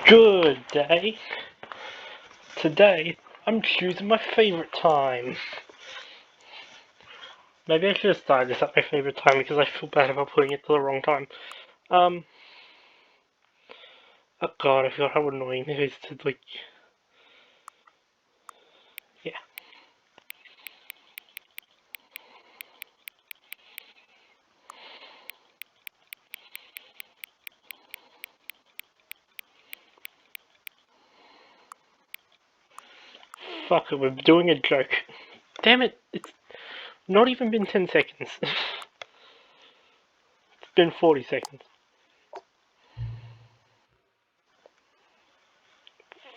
Good day. Today, I'm choosing my favorite time. Maybe I should have started this at my favorite time because I feel bad about putting it to the wrong time. Um, oh god, I feel how annoying it is to, yeah. Fuck it, we're doing a joke. Damn it, it's not even been 10 seconds. It's been 40 seconds.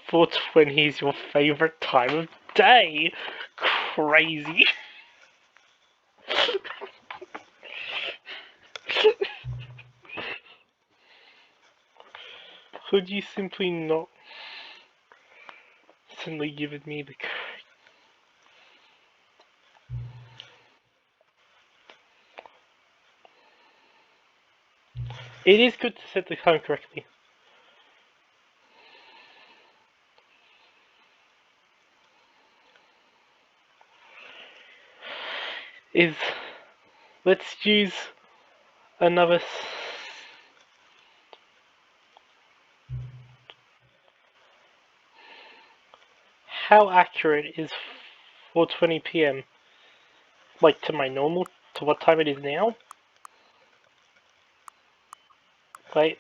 4:20 is your favorite time of day. Crazy. Could you simply not suddenly given me the... It is good to set the time correctly. Is... Let's use another... How accurate is 4:20 p.m.? Like to my normal, to what time it is now? Wait.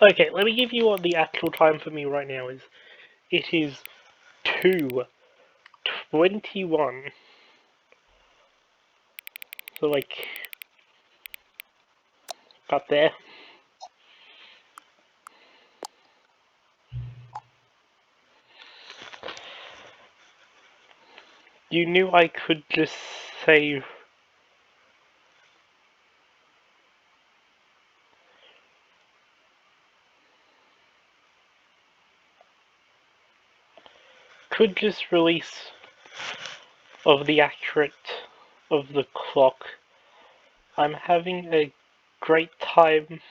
Okay, let me give you what the actual time for me right now is. It is 2:21. So like, about there. You knew I could just say... Could just release of the accurate of the clock. I'm having a great time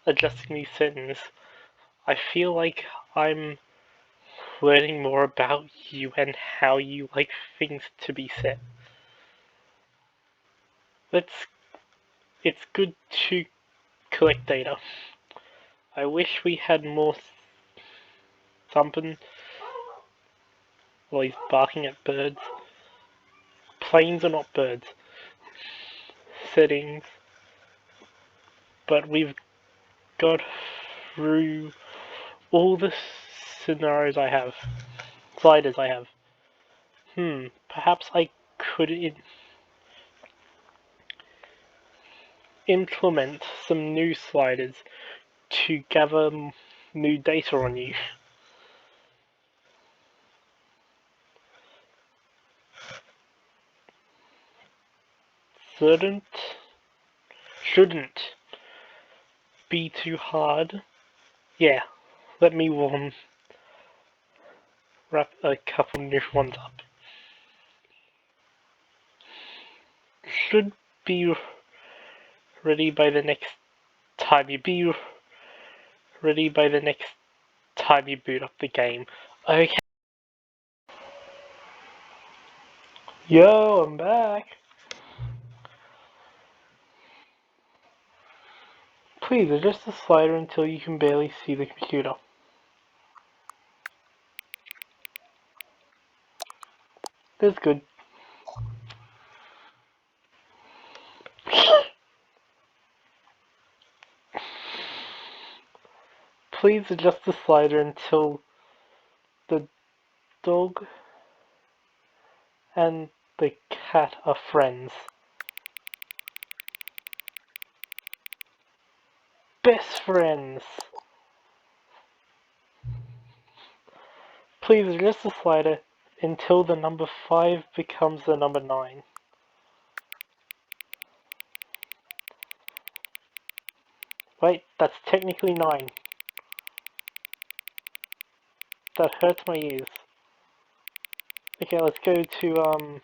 adjusting these settings. I feel like I'm learning more about you and how you like things to be set. Let's... It's good to collect data. I wish we had more thumping while he's barking at birds. Planes are not birds. Settings. But we've got through all the scenarios I have. Sliders I have. Perhaps I could implement some new sliders to gather new data on you. Shouldn't be too hard. Yeah, let me wrap a couple new ones up. Should be ready by the next time you boot up the game. Okay. Yo, I'm back. Please adjust the slider until you can barely see the computer. That's good. Please adjust the slider until the dog and the cat are friends. Best friends! Please adjust the slider until the number 5 becomes the number 9. Wait, that's technically 9. That hurts my ears. Okay, let's go to,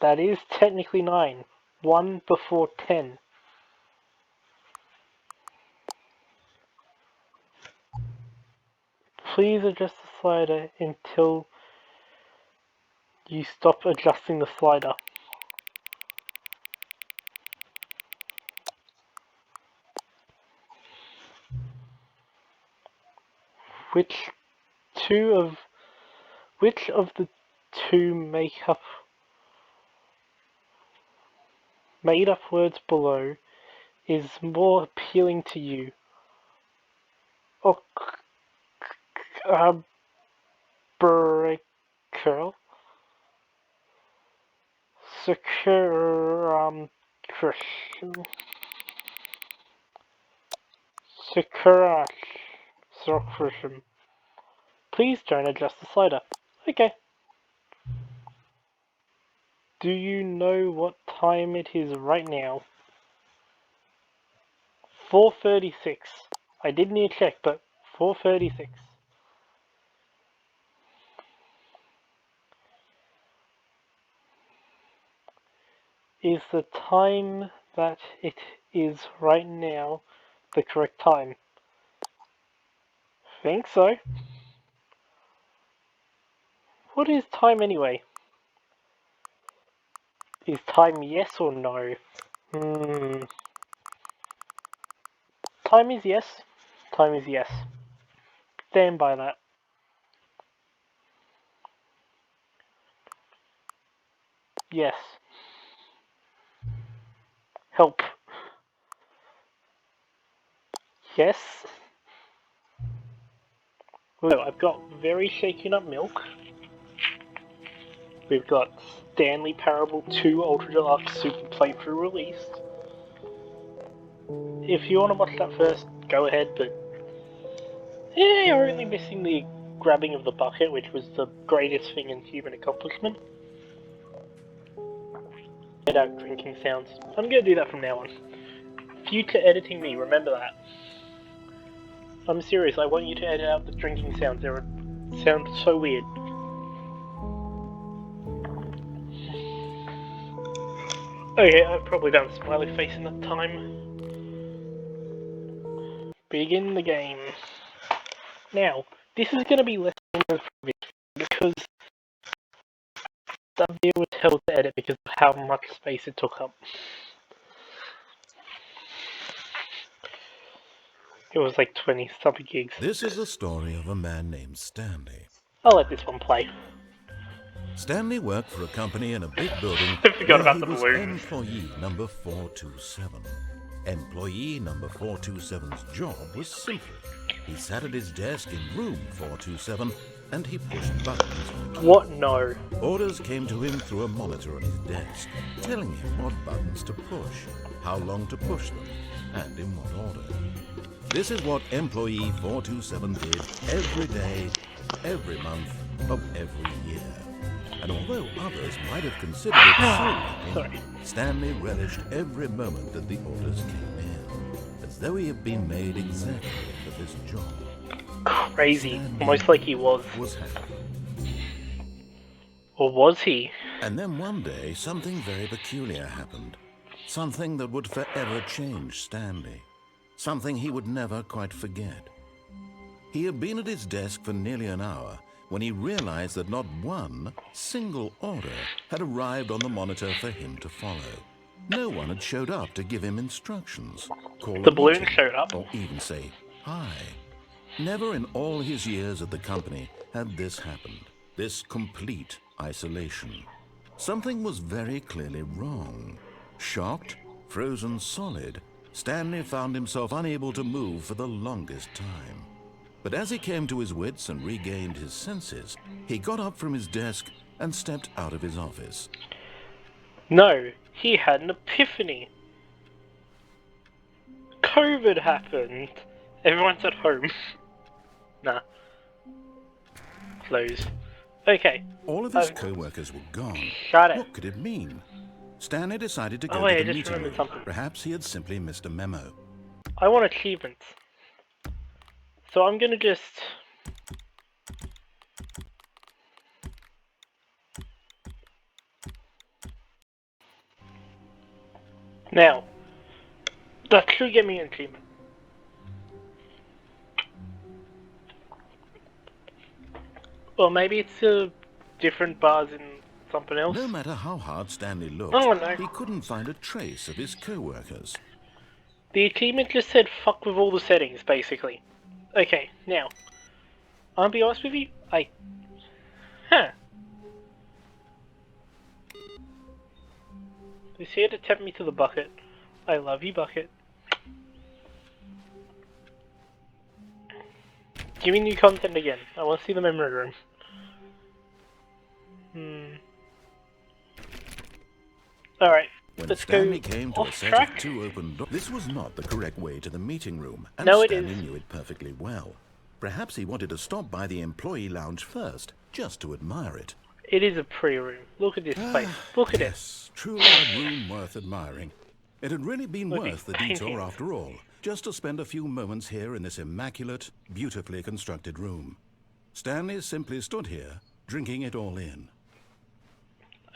that is technically 9. 1 before 10. Please adjust the slider until you stop adjusting the slider. Which of the two made up words below is more appealing to you? Curl? Circuration. Please don't adjust the slider. Okay. Do you know what time it is right now? 4:36. I did need to check, but 4:36 is the time that it is right now the correct time. Think so. What is time anyway? Is time yes or no? Time is yes. Time is yes. Stand by that. Yes. Help. Yes. So I've got very shaken up milk. We've got Stanley Parable 2 Ultra Deluxe Super Playthrough released. If you want to watch that first, go ahead, but yeah, you're only missing the grabbing of the bucket, which was the greatest thing in human accomplishment. Get out drinking sounds. I'm gonna do that from now on. Future editing me, remember that. I'm serious, I want you to edit out the drinking sounds. They sound so weird. Okay, I've probably done a smiley face in that time. Begin the game. Now, this is going to be less than the previous because that video was held to edit because of how much space it took up. It was like 20-something gigs. This is the story of a man named Stanley. I'll let this one play. Stanley worked for a company in a big building I forgot where about he the was balloons. employee number 427. Employee number 427's job was simple. He sat at his desk in room 427 and he pushed buttons on the key. What? No. Orders came to him through a monitor on his desk, telling him what buttons to push, how long to push them, and in what order. This is what employee 427 did every day, every month of every year. And although others might have considered it so, Stanley relished every moment that the orders came in, as though he had been made exactly for this job. Crazy. Stanley Almost like he was. happy. Or was he? And then one day, something very peculiar happened. Something that would forever change Stanley. Something he would never quite forget. He had been at his desk for nearly an hour when he realized that not one single order had arrived on the monitor for him to follow. No one had showed up to give him instructions, call The a balloon meeting, showed up. or even say hi. Never in all his years at the company had this happened, this complete isolation. Something was very clearly wrong. Shocked, frozen solid, Stanley found himself unable to move for the longest time. But as he came to his wits and regained his senses, he got up from his desk and stepped out of his office. No, he had an epiphany. COVID happened. Everyone's at home. Nah. Close. Okay. All of his co-workers were gone. Shut it. What could it mean? Stanley decided to go wait, to the I just meeting remembered room. something. Perhaps he had simply missed a memo. I want achievements. So I'm gonna just... Now, that should get me an achievement. Or maybe it's different bars in something else. No matter how hard Stanley looked, Oh no. he couldn't find a trace of his co-workers. The achievement just said fuck with all the settings, basically. Okay, now, I'll be honest with you, He's here to tempt me to the bucket. I love you, bucket. Give me new content again. I want to see the memory room. Alright, When Stanley came to a set of 2 open doors, this was not the correct way to the meeting room, and No, Stanley knew it perfectly well. Perhaps he wanted to stop by the employee lounge first, just to admire it. It is a pretty room. Look at this place. Look at it. Yes, truly a room worth admiring. It had really been worth the detour after all, just to spend a few moments here in this immaculate, beautifully constructed room. Stanley simply stood here, drinking it all in.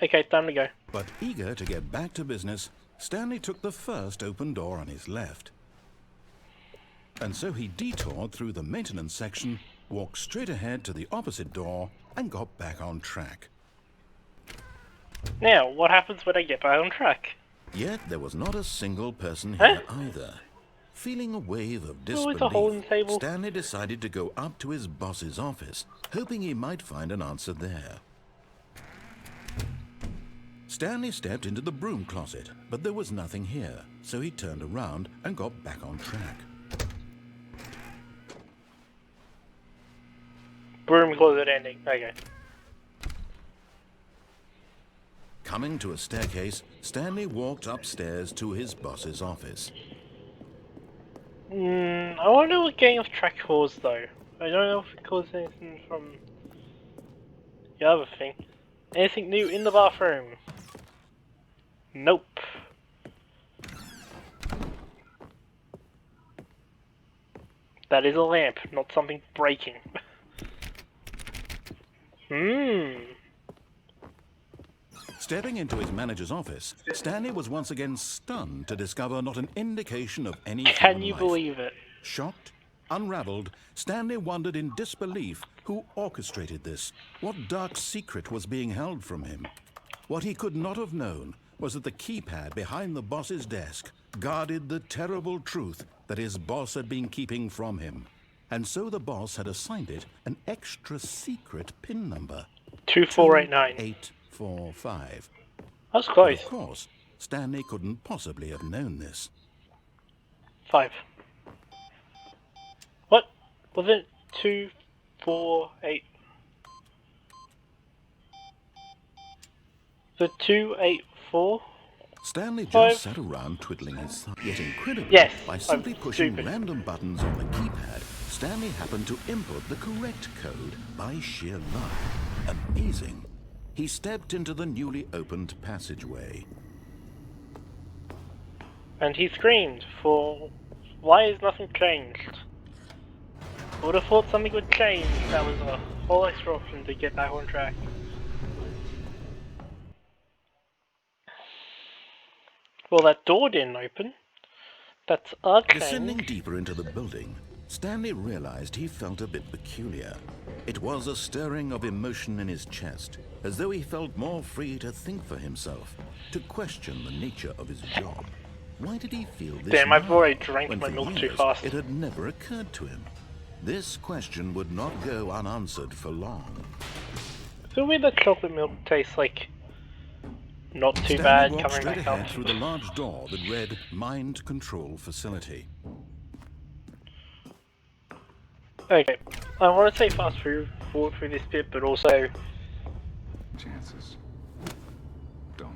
Okay, time to go. But eager to get back to business, Stanley took the first open door on his left. And so he detoured through the maintenance section, walked straight ahead to the opposite door, and got back on track. Now, what happens when I get back on track? Yet there was not a single person here either. Feeling a wave of Always a hole in the disbelief, table. Stanley decided to go up to his boss's office, hoping he might find an answer there. Stanley stepped into the broom closet, but there was nothing here, so he turned around and got back on track. Broom closet ending. Okay. Coming to a staircase, Stanley walked upstairs to his boss's office. I want to know what getting off track caused though. I don't know if it caused anything from the other thing. Anything new in the bathroom? Nope. That is a lamp, not something breaking. Stepping into his manager's office, Stanley was once again stunned to discover not an indication of any Can you life. believe it? Shocked, unraveled, Stanley wondered in disbelief who orchestrated this, what dark secret was being held from him. What he could not have known was that the keypad behind the boss's desk guarded the terrible truth that his boss had been keeping from him. And so the boss had assigned it an extra secret PIN number. 2489. 2845. That's But close. of course, Stanley couldn't possibly have known this. 5. What? Was it 248? The 284? Stanley just Five. sat around twiddling his thumb. Yet incredibly, Yes, by I'm simply pushing stupid. random buttons on the keypad, Stanley happened to input the correct code by sheer luck. Amazing. He stepped into the newly opened passageway. And he screamed for, why is nothing changed? I would have thought something would change. That was a whole extra option to get back on track. Well, that door didn't open. That's a Descending change. deeper into the building, Stanley realized he felt a bit peculiar. It was a stirring of emotion in his chest, as though he felt more free to think for himself, to question the nature of his job. Why did he feel this Damn, I've now, already drank when my for milk too years fast. it had never occurred to him? This question would not go unanswered for long. So weird that chocolate milk tastes like not too Stanley bad walked coming straight back ahead up. through the large door that read Mind Control Facility. Okay, I want to say fast forward through this bit, but also, Chances. Don't.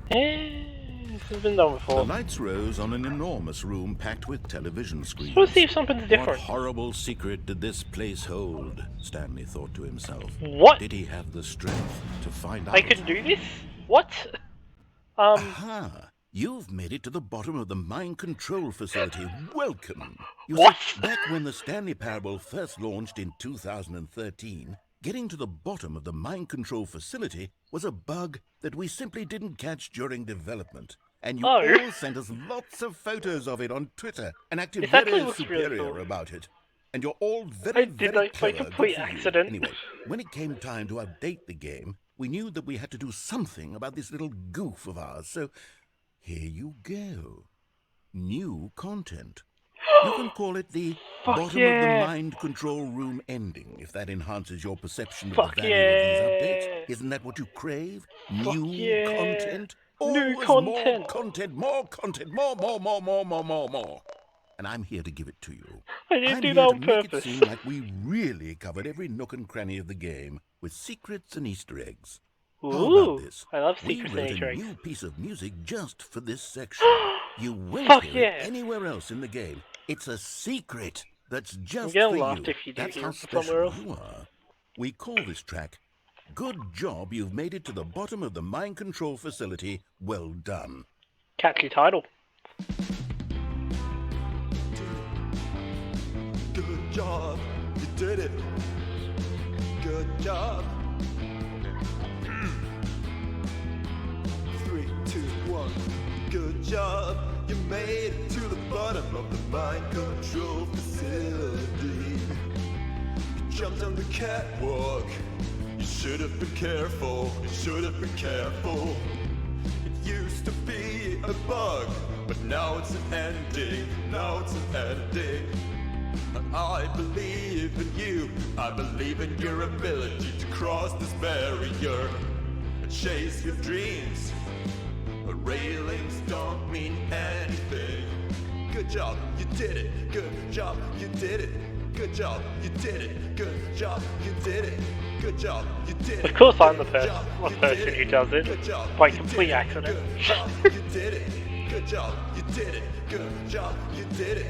this has been done The before. lights rose on an enormous room packed with television screens. Let's see if something's What different. horrible secret did this place hold? Stanley thought to himself. What? Did he have the strength to find out? I can do this? What? Aha! You've made it to the bottom of the mind control facility. Welcome! You What? see, back when the Stanley Parable first launched in 2013, getting to the bottom of the mind control facility was a bug that we simply didn't catch during development. And you Oh, all sent us lots of photos of it on Twitter and acted this actually very looks really superior cool. about it. And you're all I very, did very that by clever. Good complete for you. accident. Anyway, when it came time to update the game, we knew that we had to do something about this little goof of ours. So here you go. New content. You can call it the Fuck bottom of the yeah! mind control room ending, if that enhances your perception of the Fuck value of these updates. yeah! Isn't that what you crave? Fuck New yeah! content? New Always more content! content, more content, more. And I'm here to give it to you. I didn't I'm do that here to on make it purpose. seem like we really covered every nook and cranny of the game with secrets and Easter eggs. How about Ooh, this? I love We secrets wrote and a Easter eggs. new piece of music just for this section. You won't Fuck hear it yeah! anywhere else in the game. It's a secret that's I'm just gonna for laugh you. if you do That's hear how it from special somewhere else. you are. We call this track, Good Job You've Made It to the Bottom of the Mind Control Facility. Well done. Catchy title. Good job, you did it. Good job. 3, 2, 1. Good job, you made it to the bottom of the mind control facility. You jumped on the catwalk. You should have been careful. You should have been careful. It used to be a bug, but now it's an ending. Now it's an ending. I believe in you. I believe in your ability to cross this barrier and chase your dreams. But railings don't mean anything. Good job, you did it. Good job, you did it. Good job, you did it. Good job, you did it. Good job, you did it. Of course I'm the Good job, person you did who does it, Good job, by you complete did it. accident. Good job, you did it. Good job, you did it. Good job, you did it.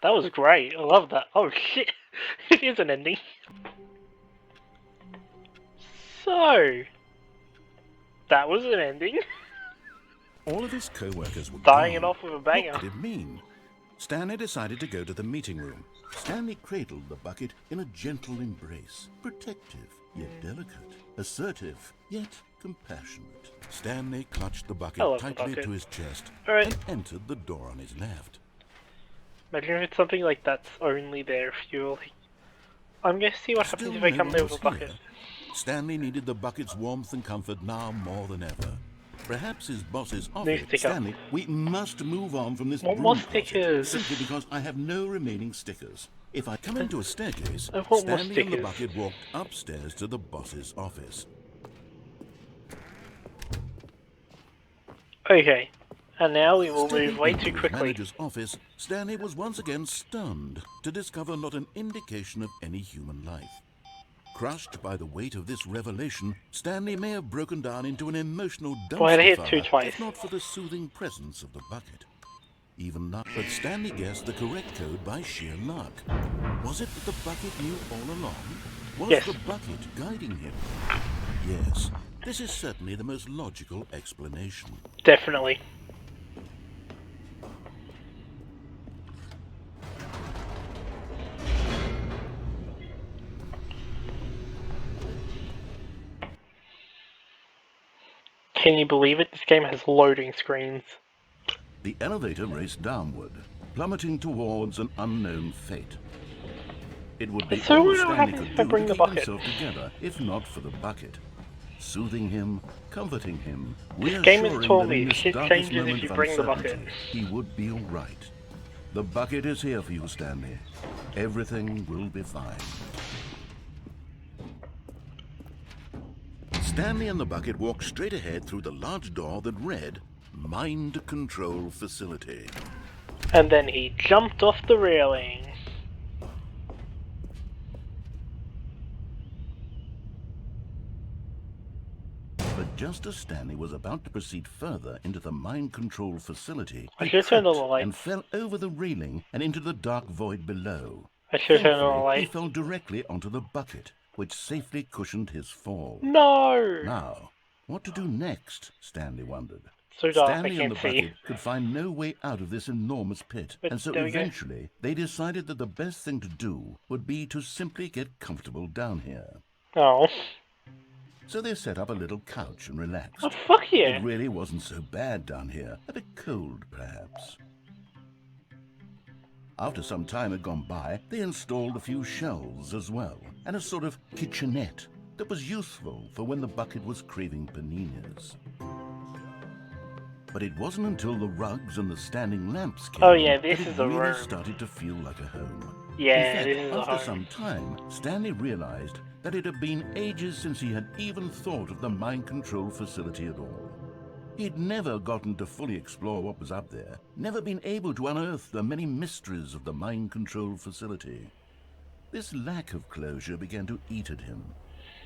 That was great. I love that. Oh shit. It is an ending. So, that was an ending. All of his co-workers were Dying it gone. off with a What banger. could it mean? Stanley decided to go to the meeting room. Stanley cradled the bucket in a gentle embrace. Protective, yet delicate. Assertive, yet compassionate. Stanley clutched the I bucket love the tightly bucket. to his chest Alright. and entered the door on his left. Imagine if it's something like that's only there if you're like... I'm gonna see what happens Still if I no come one there was with a bucket. here. Stanley needed the bucket's warmth and comfort now more than ever. Perhaps his bosses offered, sticker. Stanley, we must move on from this Want broom more closet, stickers. simply because I have no remaining stickers. If I come into a staircase, I want more Stanley and the stickers. bucket walked upstairs to the boss's office. Okay. And now we will Stepping move way into too his quickly. manager's office, Stanley was once again stunned to discover not an indication of any human life. Crushed by the weight of this revelation, Stanley may have broken down into an emotional Boy, I hit dumpster two fire, twice. if not for the soothing presence of the bucket. Even now, but Stanley guessed the correct code by sheer luck. Was it that the bucket knew all along? Was Yes. the bucket guiding him? Yes, this is certainly the most logical explanation. Definitely. Can you believe it? This game has loading screens. The elevator raced downward, plummeting towards an unknown fate. It would be So all what Stanley happens could if I do bring to the keep bucket? himself together, if not for the bucket. Soothing him, comforting him, This game has reassuring told that in me this shit darkest changes if moment you of bring the bucket. uncertainty, he would be all right. The bucket is here for you, Stanley. Everything will be fine. Stanley and the bucket walked straight ahead through the large door that read, Mind Control Facility. And then he jumped off the railing. But just as Stanley was about to proceed further into the mind control facility, I he should've turned on the tripped lights. and fell over the railing and into the dark void below. I should have turned on the Thankfully, he light. fell directly onto the bucket, which safely cushioned his fall. No! Now, what to do next? Stanley wondered. So dark, I Stanley and can't the see. bucket could find no way out of this enormous pit, But and so there we go. eventually they decided that the best thing to do would be to simply get comfortable down here. Oh. so they set up a little couch and relaxed. Oh, fuck yeah. It really wasn't so bad down here, a bit cold perhaps. After some time had gone by, they installed a few shelves as well, and a sort of kitchenette that was useful for when the bucket was craving paninis. But it wasn't until the rugs and the standing lamps came Oh yeah, in this that is it a really room. started to feel like a home. Yeah, In fact, this is a after home. some time, Stanley realized that it had been ages since he had even thought of the mind control facility at all. He'd never gotten to fully explore what was up there, never been able to unearth the many mysteries of the mind control facility. This lack of closure began to eat at him.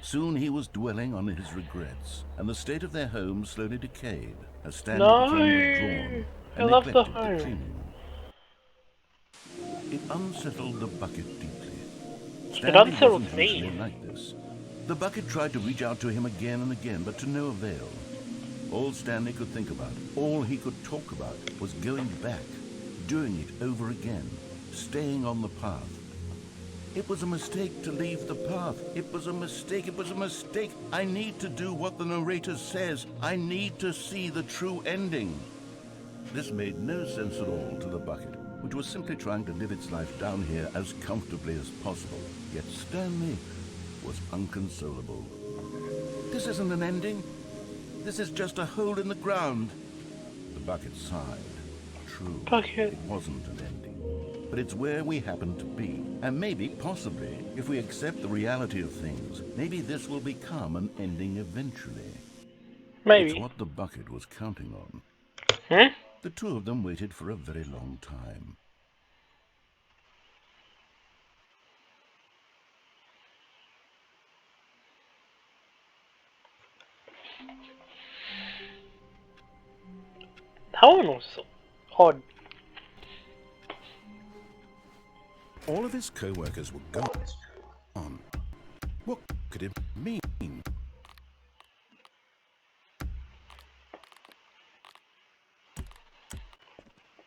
Soon he was dwelling on his regrets, and the state of their home slowly decayed as Stanley became withdrawn I and love the neglected the home. cleaning. It unsettled the bucket deeply. It Stanley unsettled wasn't me. usually like this. The bucket tried to reach out to him again and again, but to no avail. All Stanley could think about, all he could talk about, was going back, doing it over again, staying on the path. It was a mistake to leave the path. It was a mistake. It was a mistake. I need to do what the narrator says. I need to see the true ending. This made no sense at all to the bucket, which was simply trying to live its life down here as comfortably as possible. Yet Stanley was unconsolable. This isn't an ending. This is just a hole in the ground. The bucket sighed. True, Bucket. it wasn't an ending. But it's where we happen to be. And maybe, possibly, if we accept the reality of things, maybe this will become an ending eventually. It's Maybe. what the bucket was counting on. Hmm? The two of them waited for a very long time. That one was odd. All of his co-workers were gone. What could it mean?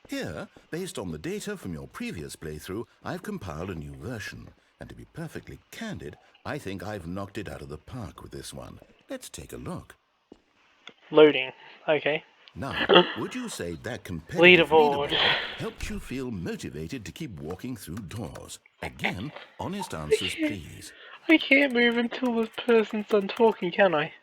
Here, based on the data from your previous playthrough, I've compiled a new version. And to be perfectly candid, I think I've knocked it out of the park with this one. Let's take a look. Loading. Okay. Now, would you say that competitive Leaderboard. leaderboard helped you feel motivated to keep walking through doors? Again, honest answers, please. I can't move until the person's done talking, can I?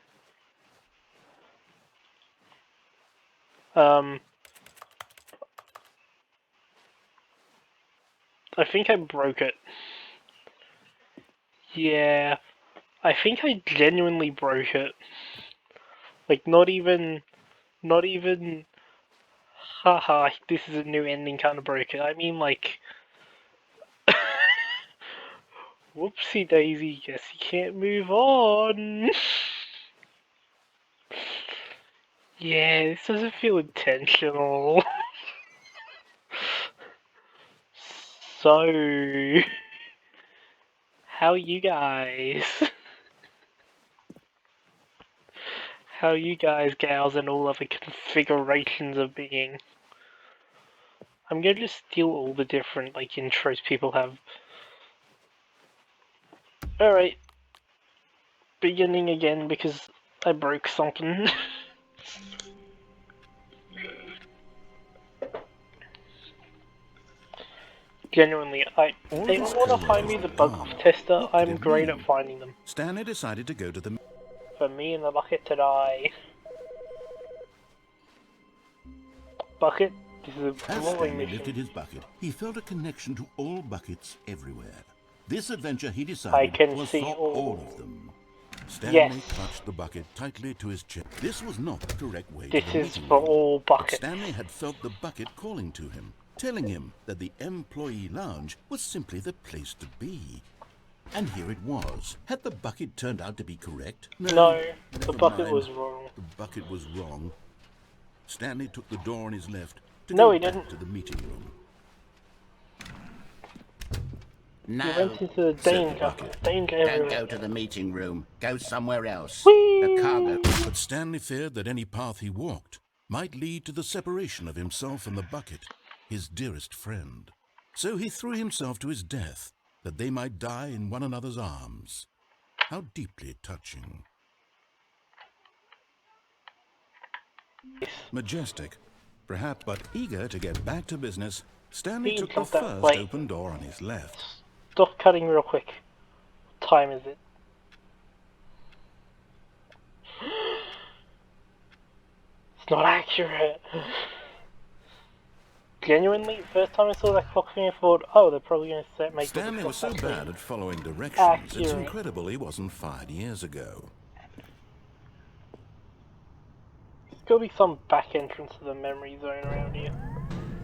I think I broke it. Yeah, I think I genuinely broke it. Like, not even, haha, this is a new ending kind of broke it. I mean, like, whoopsie daisy, guess you can't move on. Yeah, this doesn't feel intentional. So, how are you guys? How are you guys, gals, and all other configurations of being? I'm gonna just steal all the different, like, intros people have. Alright. Beginning again because I broke something. Genuinely, they his want to find me the bug co-workers were tester. gone. What could I'm it great at mean? finding them. Stanley decided to go to the... For me and the bucket to die. Bucket, this is a As glowing Stanley lifted mission. his bucket, he felt a connection to all buckets everywhere. This adventure, he I decided, can was see for all. all of them. Stanley Yes. clutched the bucket tightly to his chest. This was not the correct way This to the is meeting for room. all But buckets. Stanley had felt the bucket calling to him, telling him that the employee lounge was simply the place to be. And here it was. Had the bucket turned out to be correct? No, the never bucket mind. was wrong. The bucket was wrong. Stanley took the door on his left to No, go he back didn't. to the meeting room. You No, went into the said the danger. bucket. Danger don't everywhere. go to the meeting room. Go somewhere else. Whee! The cargo. But Stanley feared that any path he walked might lead to the separation of himself and the bucket, his dearest friend. So he threw himself to his death, that they might die in one another's arms. How deeply touching. Majestic, perhaps but eager to get back to business, Stanley Speed took the jump that first way. open door on his left. Stop cutting real quick. What time is it? It's not accurate. Genuinely, first time I saw that clock thing, I thought, oh, they're probably going to make Stanley the was so clock bad at following directions, it's accurate. incredible he wasn't fired years ago. There's got to be some back entrance to the memory zone around here.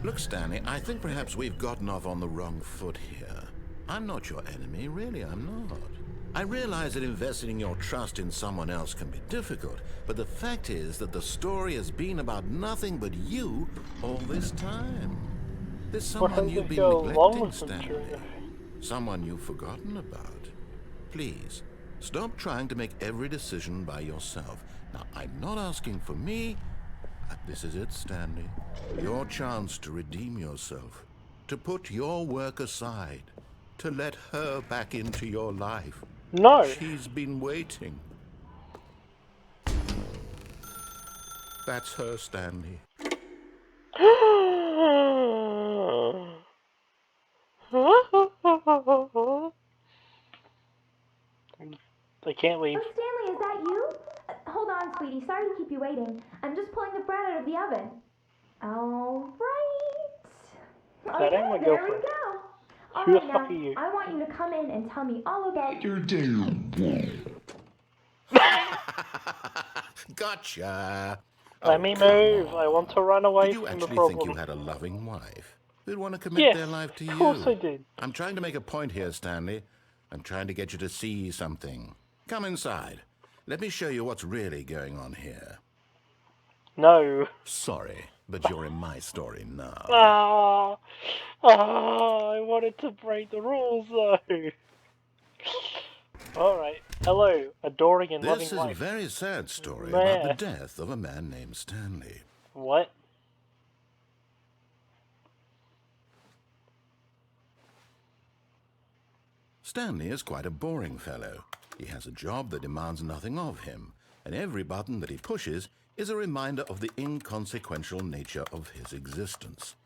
Look, Stanley, I think perhaps we've gotten off on the wrong foot here. I'm not your enemy, really, I'm not. I realize that investing your trust in someone else can be difficult, but the fact is that the story has been about nothing but you all this time. There's someone you've been neglecting, Stanley. Someone you've forgotten about. Please, stop trying to make every decision by yourself. Now, I'm not asking for me. This is it, Stanley. Your chance to redeem yourself. To put your work aside. To let her back into your life. No! She's been waiting. That's her, Stanley. I can't leave. Oh, Stanley, is that you? Hold on, sweetie. Sorry to keep you waiting. I'm just pulling the bread out of the oven. All right. That ain't my there we girlfriend. go. All Who the right, fuck now, are you? I want you to come in and tell me all about your day. Gotcha. Let me come move. on. I want to run away Did you from the actually problem. think you had a loving wife who'd want to commit Yes, their life to you? of course I did. I'm trying to make a point here, Stanley. I'm trying to get you to see something. Come inside. Let me show you what's really going on here. No. Sorry, but you're in my story now. I wanted to break the rules though. Alright. Hello, adoring and This loving is a wife. very sad story Meh. about the death of a man named Stanley. What? Stanley is quite a boring fellow. He has a job that demands nothing of him, and every button that he pushes is a reminder of the inconsequential nature of his existence.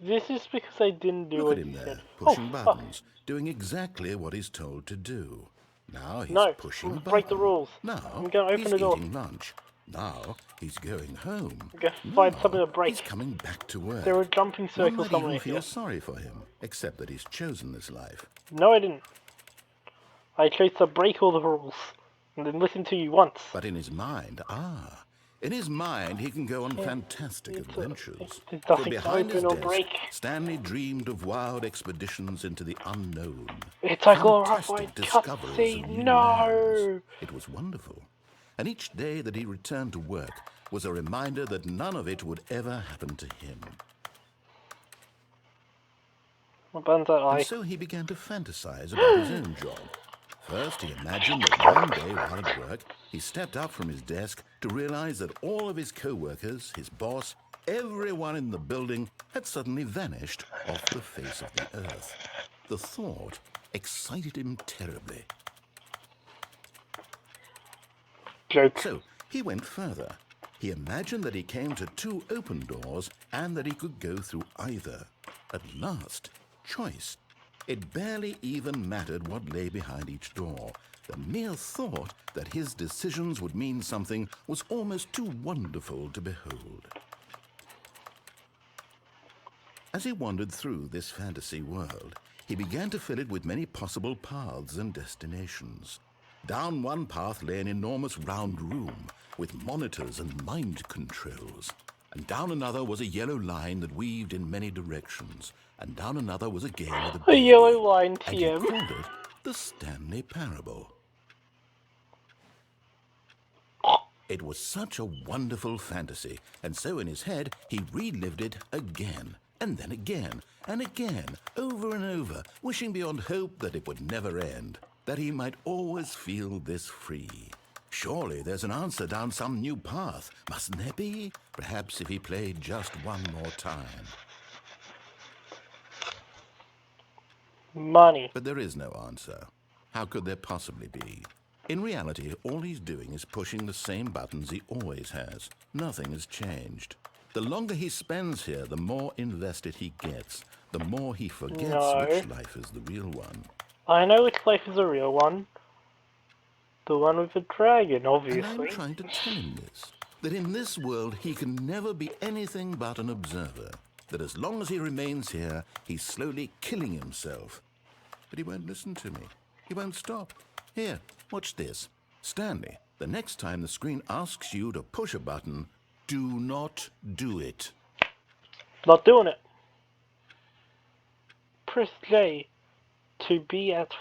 This is because I didn't do Look what at him you there, said. pushing fuck. buttons, doing exactly what he's told to do. Now he's No, pushing a button. break the rules. Now I'm gonna open he's the door. eating lunch. Now he's going home. I'm gonna find Now something to break. he's coming back to work. There are jumping One circles might somewhere even feel here. sorry for him, except that he's chosen this life. No, I didn't. I chose to break all the rules and then listen to you once. But in his mind, in his mind, he can go on fantastic adventures. There's For nothing to behind his open or desk, break. Stanley dreamed of wild expeditions into the unknown. It's a glorified Fantastic discoveries of cutscene. new No! lands. It was wonderful. And each day that he returned to work was a reminder that none of it would ever happen to him. My buns that eye. And so he began to fantasize about his own job. First, he imagined that one day while at work, he stepped up from his desk to realize that all of his co-workers, his boss, everyone in the building had suddenly vanished off the face of the earth. The thought excited him terribly. Joke. So he went further. He imagined that he came to two open doors and that he could go through either. At last, choice. It barely even mattered what lay behind each door. The mere thought that his decisions would mean something was almost too wonderful to behold. As he wandered through this fantasy world, he began to fill it with many possible paths and destinations. Down one path lay an enormous round room with monitors and mind controls. And down another was a yellow line that weaved in many directions. And down another was a game with a A baby. yellow line And he TM. called it the Stanley Parable. It was such a wonderful fantasy, and so in his head he relived it again, and then again, and again, over and over, wishing beyond hope that it would never end, that he might always feel this free. Surely there's an answer down some new path, mustn't there be? Perhaps if he played just one more time. Money. But there is no answer. How could there possibly be? In reality, all he's doing is pushing the same buttons he always has. Nothing has changed. The longer he spends here, the more invested he gets, the more he forgets No. which life is the real one. I know which life is the real one. The one with the dragon, And obviously. I'm trying to tell him this, that in this world he can never be anything but an observer, that as long as he remains here, he's slowly killing himself. But he won't listen to me. He won't stop. Here, watch this. Stanley, the next time the screen asks you to push a button, do not do it. Not doing it. Press J to be at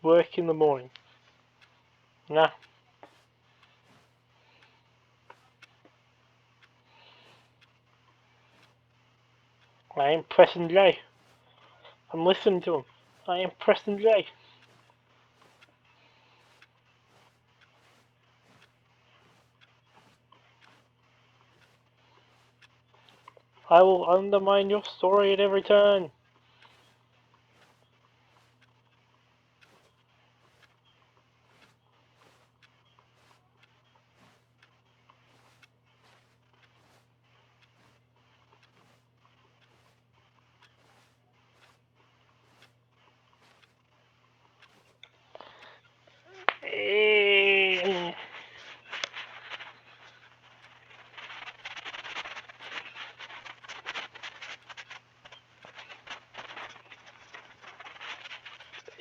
work in the morning. Nah. I ain't pressing J. I'm listening to him. I ain't pressing J. I will undermine your story at every turn.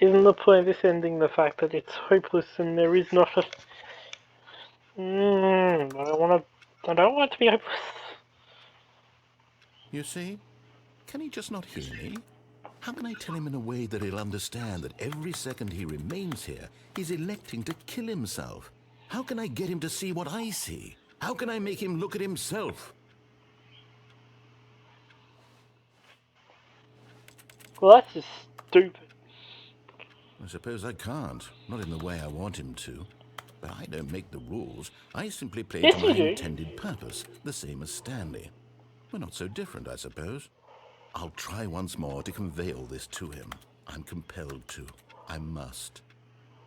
Isn't the point of this ending the fact that it's hopeless and there is not a... I don't want it to be hopeless. You see? Can he just not hear me? How can I tell him in a way that he'll understand that every second he remains here, he's electing to kill himself? How can I get him to see what I see? How can I make him look at himself? Well, that's just stupid. I suppose I can't. Not in the way I want him to. But I don't make the rules. I simply play Yes, to my you do. intended purpose, the same as Stanley. We're not so different, I suppose. I'll try once more to convey all this to him. I'm compelled to. I must.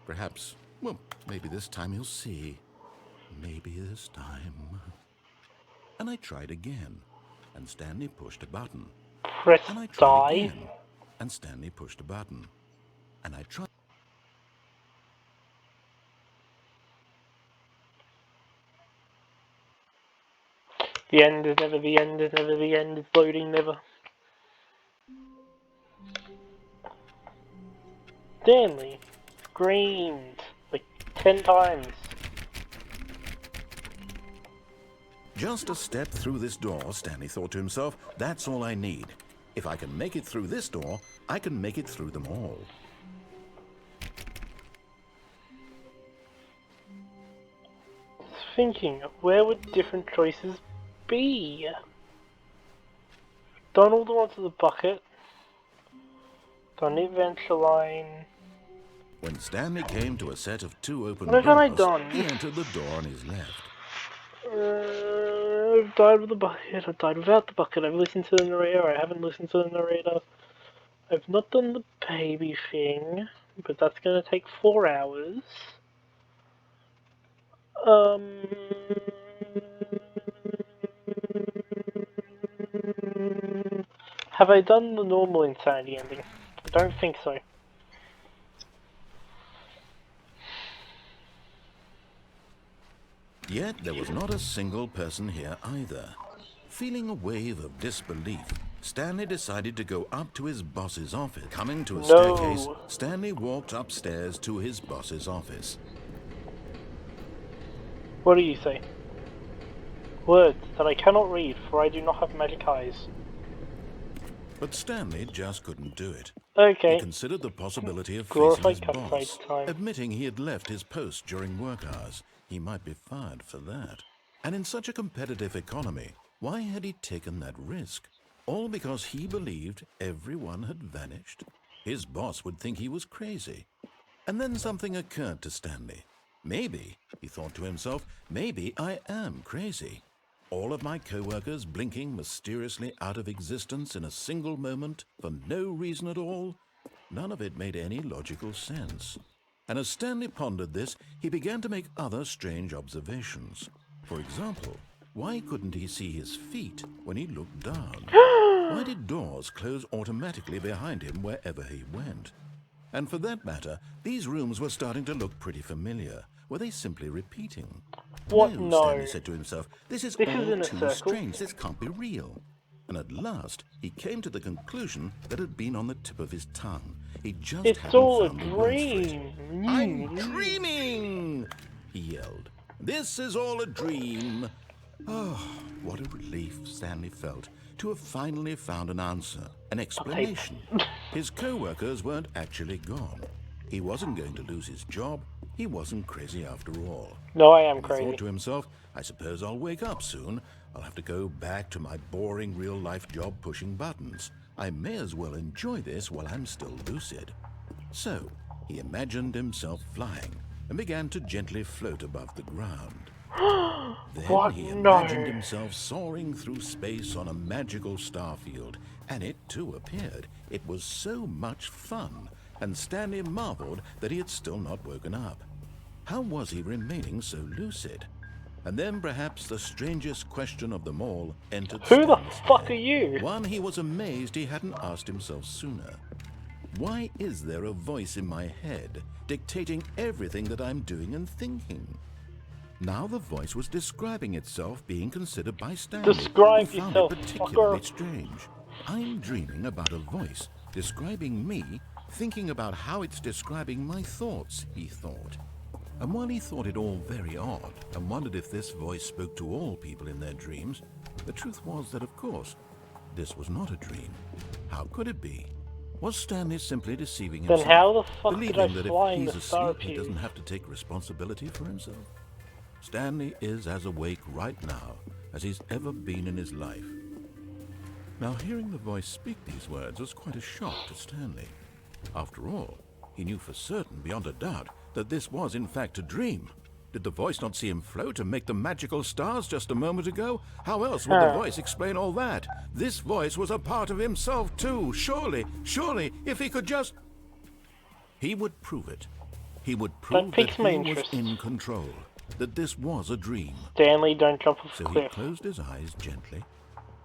Perhaps, well, maybe this time he'll see. Maybe this time. And I tried again, and Stanley pushed a button. Press And I tried die. again, and Stanley pushed a button. And I tried. The end is never the end, is never the end, is loading never. Stanley screamed like 10 times. Just a step through this door, Stanley thought to himself, that's all I need. If I can make it through this door, I can make it through them all. Thinking, where would different choices be? Done all the ones to the bucket. Done the adventure line. When Stanley came to a set of 2 open What have I doors, done? he entered the door on his left. I've died with the bucket, I've died without the bucket, I've listened to the narrator, I haven't listened to the narrator. I've not done the baby thing, but that's gonna take 4 hours. Have I done the normal insanity ending? I don't think so. Yet there was not a single person here either. Feeling a wave of disbelief, Stanley decided to go up to his boss's office. Coming to a staircase, Stanley walked upstairs to his boss's office. What do you say? Words that I cannot read, for I do not have magic eyes. But Stanley just couldn't do it. Okay. He considered the possibility of facing Glorified his cupcake boss, time. admitting he had left his post during work hours. He might be fired for that. And in such a competitive economy, why had he taken that risk? All because he believed everyone had vanished? His boss would think he was crazy. And then something occurred to Stanley. Maybe, he thought to himself, maybe I am crazy. All of my co-workers blinking mysteriously out of existence in a single moment for no reason at all? None of it made any logical sense. And as Stanley pondered this, he began to make other strange observations. For example, why couldn't he see his feet when he looked down? Why did doors close automatically behind him wherever he went? And for that matter, these rooms were starting to look pretty familiar. Were they simply repeating? What? No, No. Stanley said to himself, this is This all isn't a too circle. strange. This can't be real. And at last, he came to the conclusion that had been on the tip of his tongue. He just It's hadn't all a found the words for it. dream. I'm dreaming! He yelled. This is all a dream. Oh, what a relief Stanley felt to have finally found an answer, an explanation. His co-workers weren't actually gone. He wasn't going to lose his job. He wasn't crazy after all. No, I am And he crazy. thought to himself, I suppose I'll wake up soon. I'll have to go back to my boring real-life job pushing buttons. I may as well enjoy this while I'm still lucid. So, he imagined himself flying and began to gently float above the ground. Then What? he No. imagined himself soaring through space on a magical starfield, and it too appeared. It was so much fun, and Stanley marveled that he had still not woken up. How was he remaining so lucid? And then perhaps the strangest question of them all entered Who the Stanley's fuck head. are you? One he was amazed he hadn't asked himself sooner. Why is there a voice in my head dictating everything that I'm doing and thinking? Now the voice was describing itself being considered by Stanley, Describe who found yourself, it particularly fucker. strange. I'm dreaming about a voice describing me, thinking about how it's describing my thoughts, he thought. And while he thought it all very odd and wondered if this voice spoke to all people in their dreams, the truth was that, of course, this was not a dream. How could it be? Was Stanley simply deceiving Then himself, how the fuck did I believing that fly if in he's the asleep, he starfield? doesn't have to take responsibility for himself? Stanley is as awake right now as he's ever been in his life. Now, hearing the voice speak these words was quite a shock to Stanley. After all, he knew for certain, beyond a doubt, that this was in fact a dream. Did the voice not see him float and make the magical stars just a moment ago? How else would the voice explain all that? This voice was a part of himself too. Surely, if he could just... He would prove it. He would prove that piques my he was interest. in control, that this was a dream. Stanley, don't jump off So the he cliff. closed his eyes gently,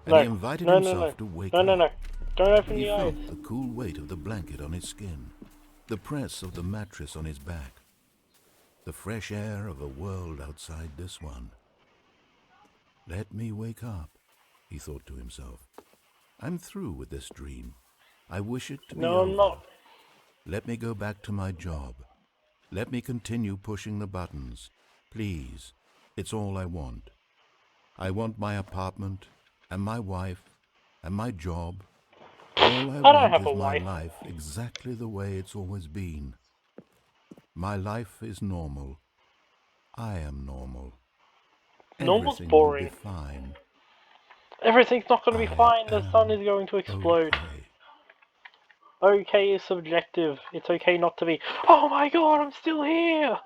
and No, he invited no, himself to wake up. No. Don't open He your eyes. felt the cool weight of the blanket on his skin, the press of the mattress on his back, the fresh air of a world outside this one. Let me wake up, he thought to himself. I'm through with this dream. I wish it to be No, over. I'm not. Let me go back to my job. Let me continue pushing the buttons. Please, it's all I want. I want my apartment, and my wife, and my job. All I don't want have is a my wife. life exactly the way it's always been. My life is normal. I am normal. Normal's Everything boring. will be fine. Everything's not going to be I fine. The sun am is going to explode. Okay. Okay is subjective. It's okay not to be. Oh my god, I'm still here!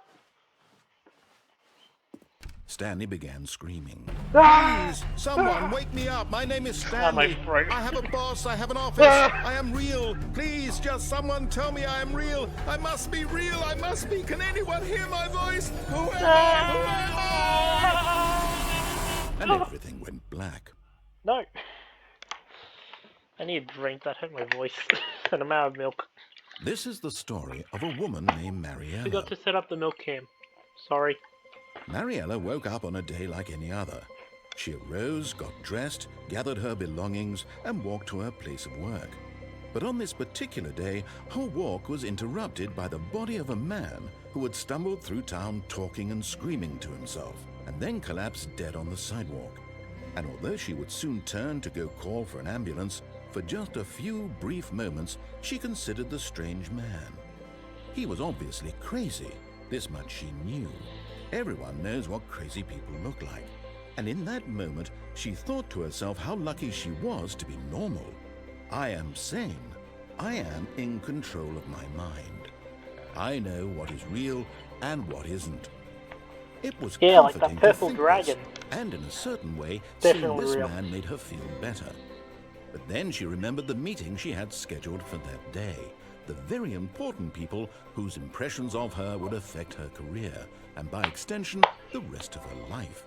Stanley began screaming. Ah! Please, someone wake me up. My name is Stanley. my throat. I have a boss. I have an office. I am real. Please, just someone tell me I am real. I must be real. I must be. Can anyone hear my voice? Who am I? Who am I? And everything went black. No. I need a drink. That hurt my voice. And I'm out of milk. This is the story of a woman named Mariella. Forgot to set up the milk can. Sorry. Mariella woke up on a day like any other. She arose, got dressed, gathered her belongings, and walked to her place of work. But on this particular day, her walk was interrupted by the body of a man who had stumbled through town talking and screaming to himself, and then collapsed dead on the sidewalk. And although she would soon turn to go call for an ambulance, for just a few brief moments she considered the strange man. He was obviously crazy, this much she knew. Everyone knows what crazy people look like. And in that moment, she thought to herself how lucky she was to be normal. I am sane. I am in control of my mind. I know what is real and what isn't. It was Yeah, like that comforting to purple think dragon. this, and in a certain way, Definitely seeing this real. man made her feel better. But then she remembered the meeting she had scheduled for that day. the very important people whose impressions of her would affect her career, and by extension, the rest of her life.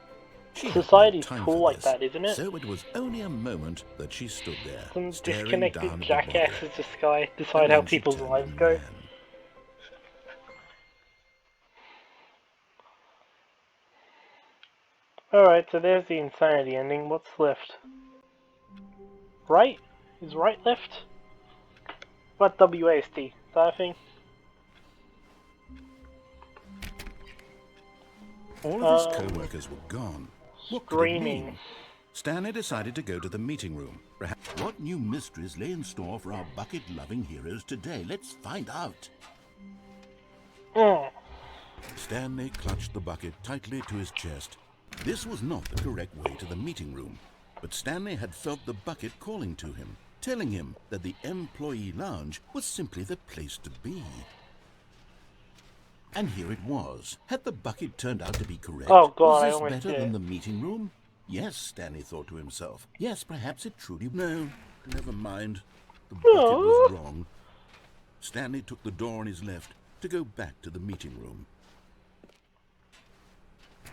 She had no Society's time cool for like this, that, isn't it? so it was only a moment that she stood there, Some staring disconnected down at the jackasses body. just decide And how then she people's turned lives and go. ran. Alright, so there's the insanity ending. What's left? Right? Is right left? What WASD? Is that a thing? All of his co-workers were gone. What could it Screaming. mean? Stanley decided to go to the meeting room. Perhaps what new mysteries lay in store for our bucket-loving heroes today? Let's find out. Stanley clutched the bucket tightly to his chest. This was not the correct way to the meeting room, but Stanley had felt the bucket calling to him, telling him that the employee lounge was simply the place to be. And here it was. Had the bucket turned out to be correct? Oh god, I was almost this did better than it. the meeting room? Yes, Stanley thought to himself. Yes, perhaps it truly... No, never mind. The bucket was wrong. Stanley took the door on his left to go back to the meeting room.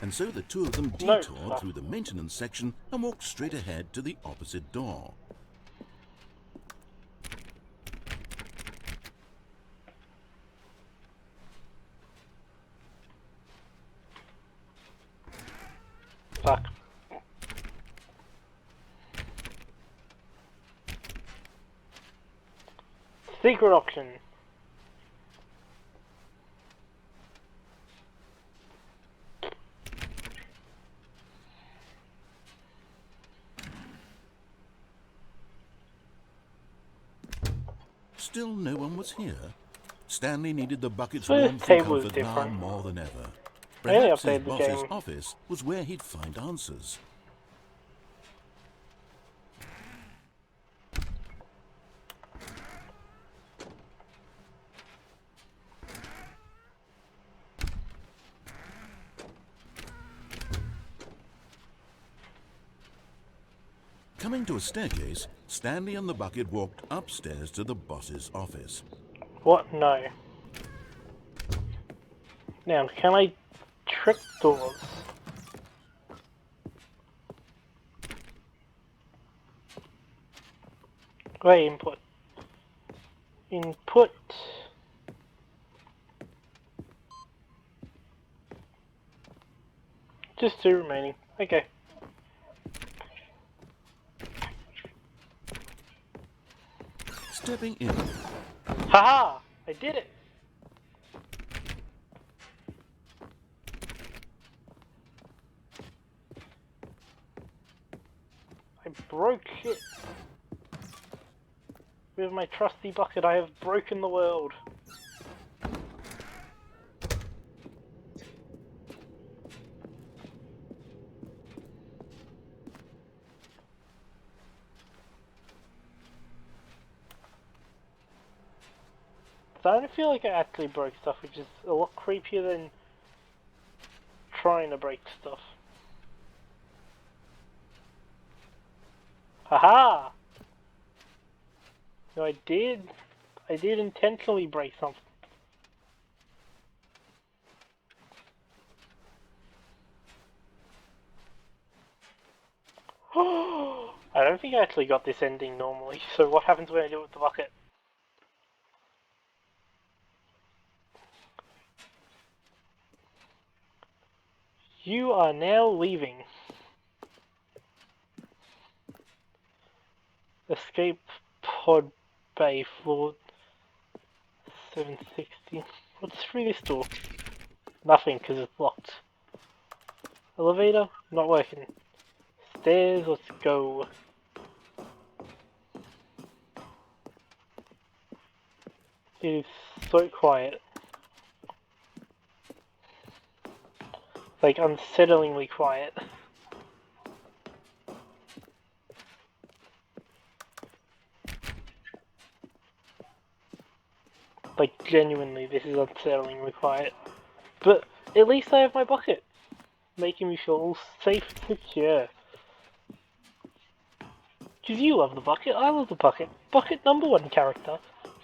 And so the two of them detoured through the maintenance section and walked straight ahead to the opposite door. Fuck. Secret option. Still no one was here. Stanley needed the bucket's So this warmth and table is comfort now different. more than ever. I only Perhaps his updated the boss's game. office was where he'd find answers. Coming to a staircase, Stanley and the bucket walked upstairs to the boss's office. What? No. Now, can I trick doors? Wait, input. Input. Just 2 remaining. Okay. Stepping in, Haha! I did it! I broke it! With my trusty bucket, I have broken the world. So I don't feel like I actually broke stuff, which is a lot creepier than trying to break stuff. Haha! No, I did intentionally break something. I don't think I actually got this ending normally, so what happens when I do it with the bucket? You are now leaving. Escape pod bay floor 760. What's through this door? Nothing, because it's locked. Elevator? Not working. Stairs, let's go. It is so quiet. Like, unsettlingly quiet. Like, genuinely, this is unsettlingly quiet. But at least I have my bucket, making me feel all safe and secure. Because you love the bucket, I love the bucket. Bucket #1 character.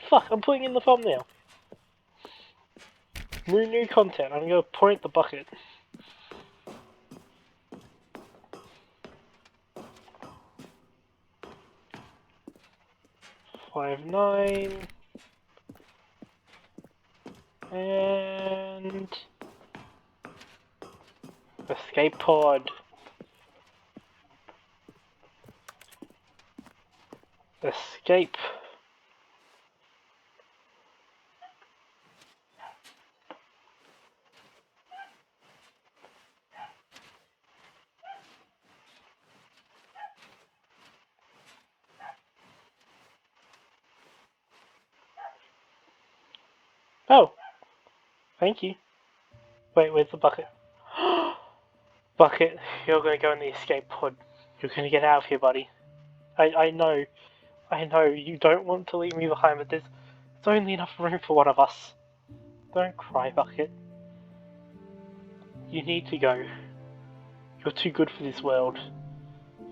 Fuck, I'm putting in the thumbnail. New content. I'm gonna point the bucket. Five nine and escape pod. Escape. Oh, thank you. Wait, where's the bucket? Bucket, you're gonna go in the escape pod. You're gonna get out of here, buddy. I know, you don't want to leave me behind, but there's only enough room for one of us. Don't cry, Bucket. You need to go. You're too good for this world.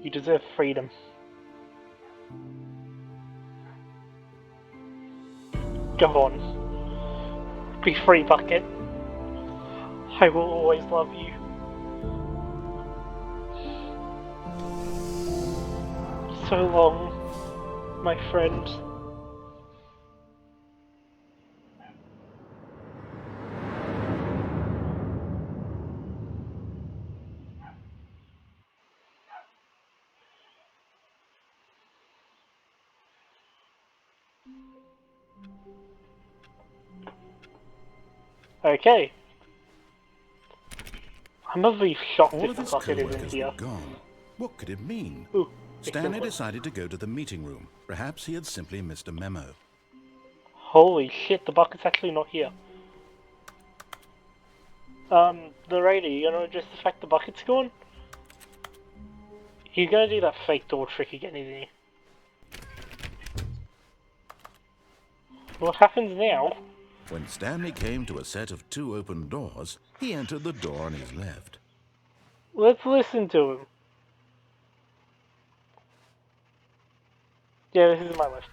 You deserve freedom. Go on. Be free, Bucket. I will always love you. So long, my friend. Okay. I'm utterly shocked All if of the his bucket isn't co-workers here. were gone. What could it mean? Ooh, Stanley decided to go to the meeting room. Perhaps he had simply missed a memo. Holy shit, the bucket's actually not here. Narrator, you gonna address the fact the bucket's gone? He's gonna do that fake door trick again, isn't he? What happens now? When Stanley came to a set of 2 open doors, he entered the door on his left. Let's listen to him. Yeah, this is my left.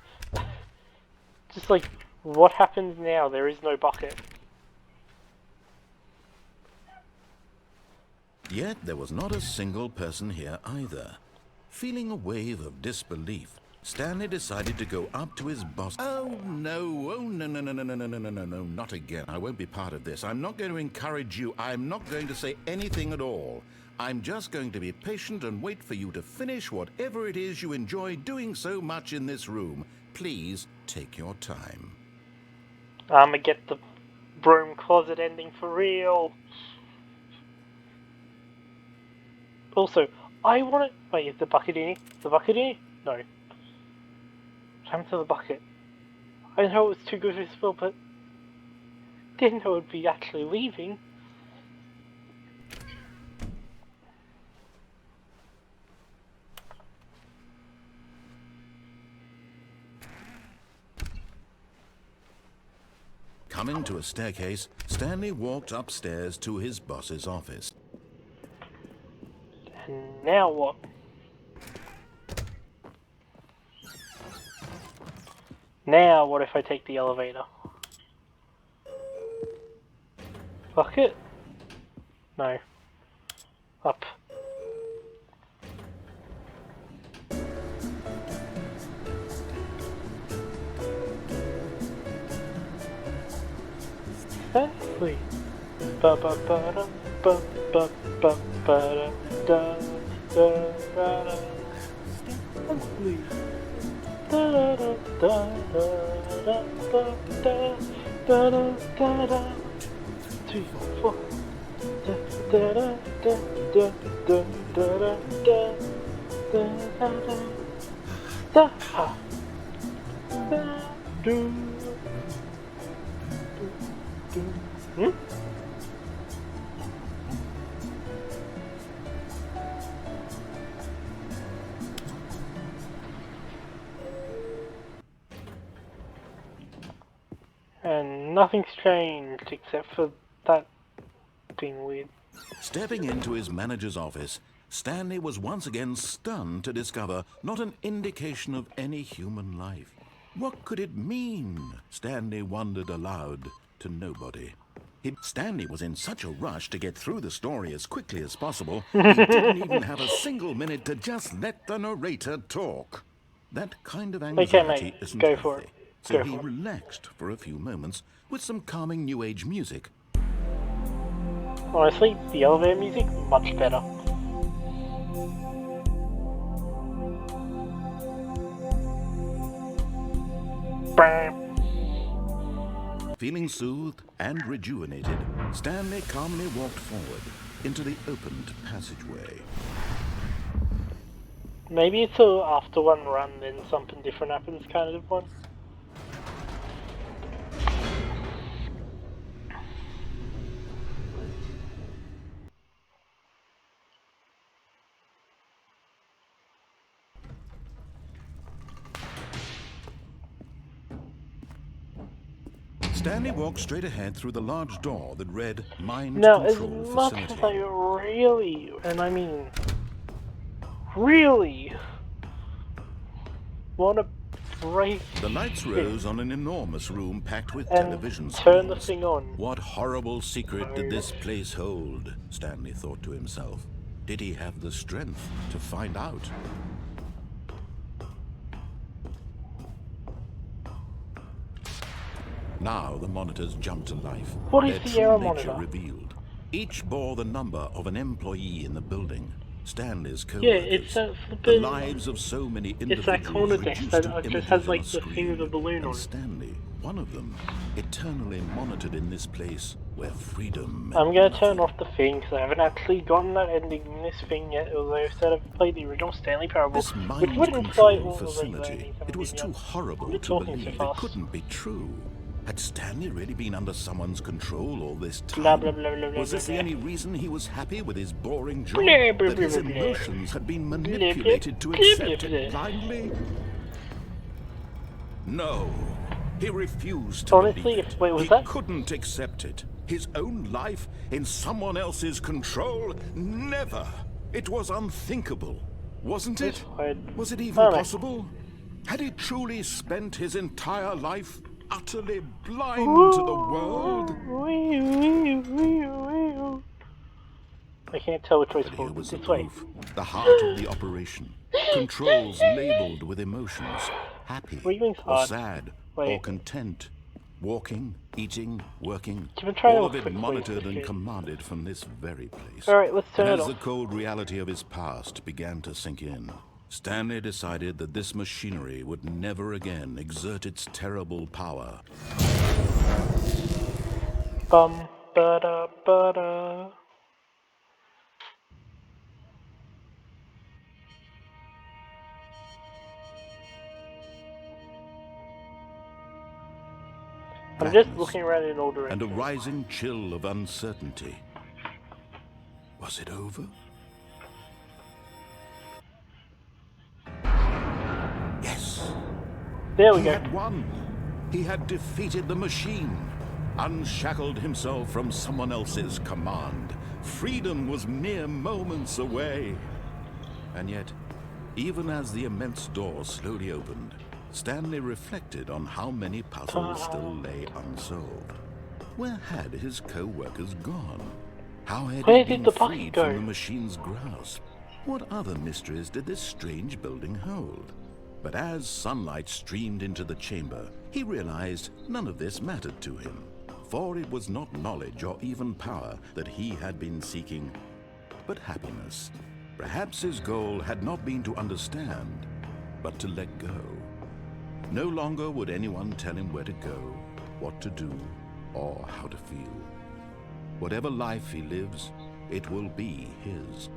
Just like, what happens now? There is no bucket. Yet there was not a single person here either. Feeling a wave of disbelief, Stanley decided to go up to his boss. Oh no, no, not again. I won't be part of this. I'm not going to encourage you. I'm not going to say anything at all. I'm just going to be patient and wait for you to finish whatever it is you enjoy doing so much in this room. Please take your time. I'ma get the broom closet ending for real. Also, I want to... Wait, is the bucket in here? Is the bucket in here? No. What happened to the bucket? I know it was too good for this film, but... didn't know it would be actually leaving. Coming to a staircase, Stanley walked upstairs to his boss's office. And now what? Now what if I take the elevator? Bucket? No. Up. Stanley. Ba ba ba da ba ba ba ba da da da da. Stanley. Da da da da da da da da da da da. 3, 4. Da da da da da da da da da da da ha. Da do. Hmm? And nothing's changed except for that being weird. Stepping into his manager's office, Stanley was once again stunned to discover not an indication of any human life. What could it mean? Stanley wondered aloud to nobody. Stanley was in such a rush to get through the story as quickly as possible, he didn't even have a single minute to just let the narrator talk. That kind of Okay, anxiety mate, isn't go for healthy, it. so Go he for it. relaxed for a few moments with some calming New Age music. Honestly, the elevator music, much better. Bam. Feeling soothed and rejuvenated, Stanley calmly walked forward into the opened passageway. Maybe it's a after one run, then something different happens kind of one. Stanley walked straight ahead through the large door that read Mind Now, as Control much Facility. as I really, and I mean, really, want to break The lights rose on an enormous room packed with and television turn the screens. thing on. What horrible secret did this place hold? Stanley thought to himself. Did he have the strength to find out? Now the monitors jumped to life. What is Their the true error nature monitor? revealed. Each bore the number of an employee in the building. Stanley's Yeah, co-workers. it's that The flippin'. lives of so many It's individuals that corner desk reduced that to just images has on like a the thing screen. with the balloon And on it. Stanley, one of them, eternally monitored in this place where freedom meant I'm gonna nothing. turn off the thing because I haven't actually gotten that ending in this thing yet. Although I said I've played the original Stanley Parable, This which mind would imply control all of those facility, endings it haven't was been too yet. horrible You're to talking too believe. It fast. couldn't be true. Had Stanley really been under someone's control all this time? Blah, blah, blah, blah, blah, Was this blah, the blah. only reason he was happy with his boring job? Blah, blah, That blah, his blah, blah. emotions had been Blah, blah, manipulated to blah, accept blah, blah. it blindly? No. He refused to Honestly, believe if it. wait, was He that? couldn't accept it. His own life in someone else's control? Never. It was unthinkable, wasn't it? Was it even possible? Had he truly spent his entire life utterly blind to the world? I can't tell which way's But here forward. was the This way. proof, the heart of the operation. Controls labeled with emotions, happy Breathing's or hard. sad or Wait. content. Walking, eating, working, Keep on trying all to of it quick ways monitored to and escape. commanded from this very place. Alright, let's turn And it as the off. cold reality of his past began to sink in, Stanley decided that this machinery would never again exert its terrible power. Bum ba da ba da. I'm just Blackness looking around in all and a directions. rising chill of uncertainty. Was it over? Yes. There we He go. had won. He had defeated the machine, unshackled himself from someone else's command. Freedom was mere moments away. And yet, even as the immense door slowly opened, Stanley reflected on how many puzzles still lay unsolved. Where had his co-workers gone? How had Where he did been the bucket freed go? from the machine's grasp? What other mysteries did this strange building hold? But as sunlight streamed into the chamber, he realized none of this mattered to him, for it was not knowledge or even power that he had been seeking, but happiness. Perhaps his goal had not been to understand, but to let go. No longer would anyone tell him where to go, what to do, or how to feel. Whatever life he lives, it will be his.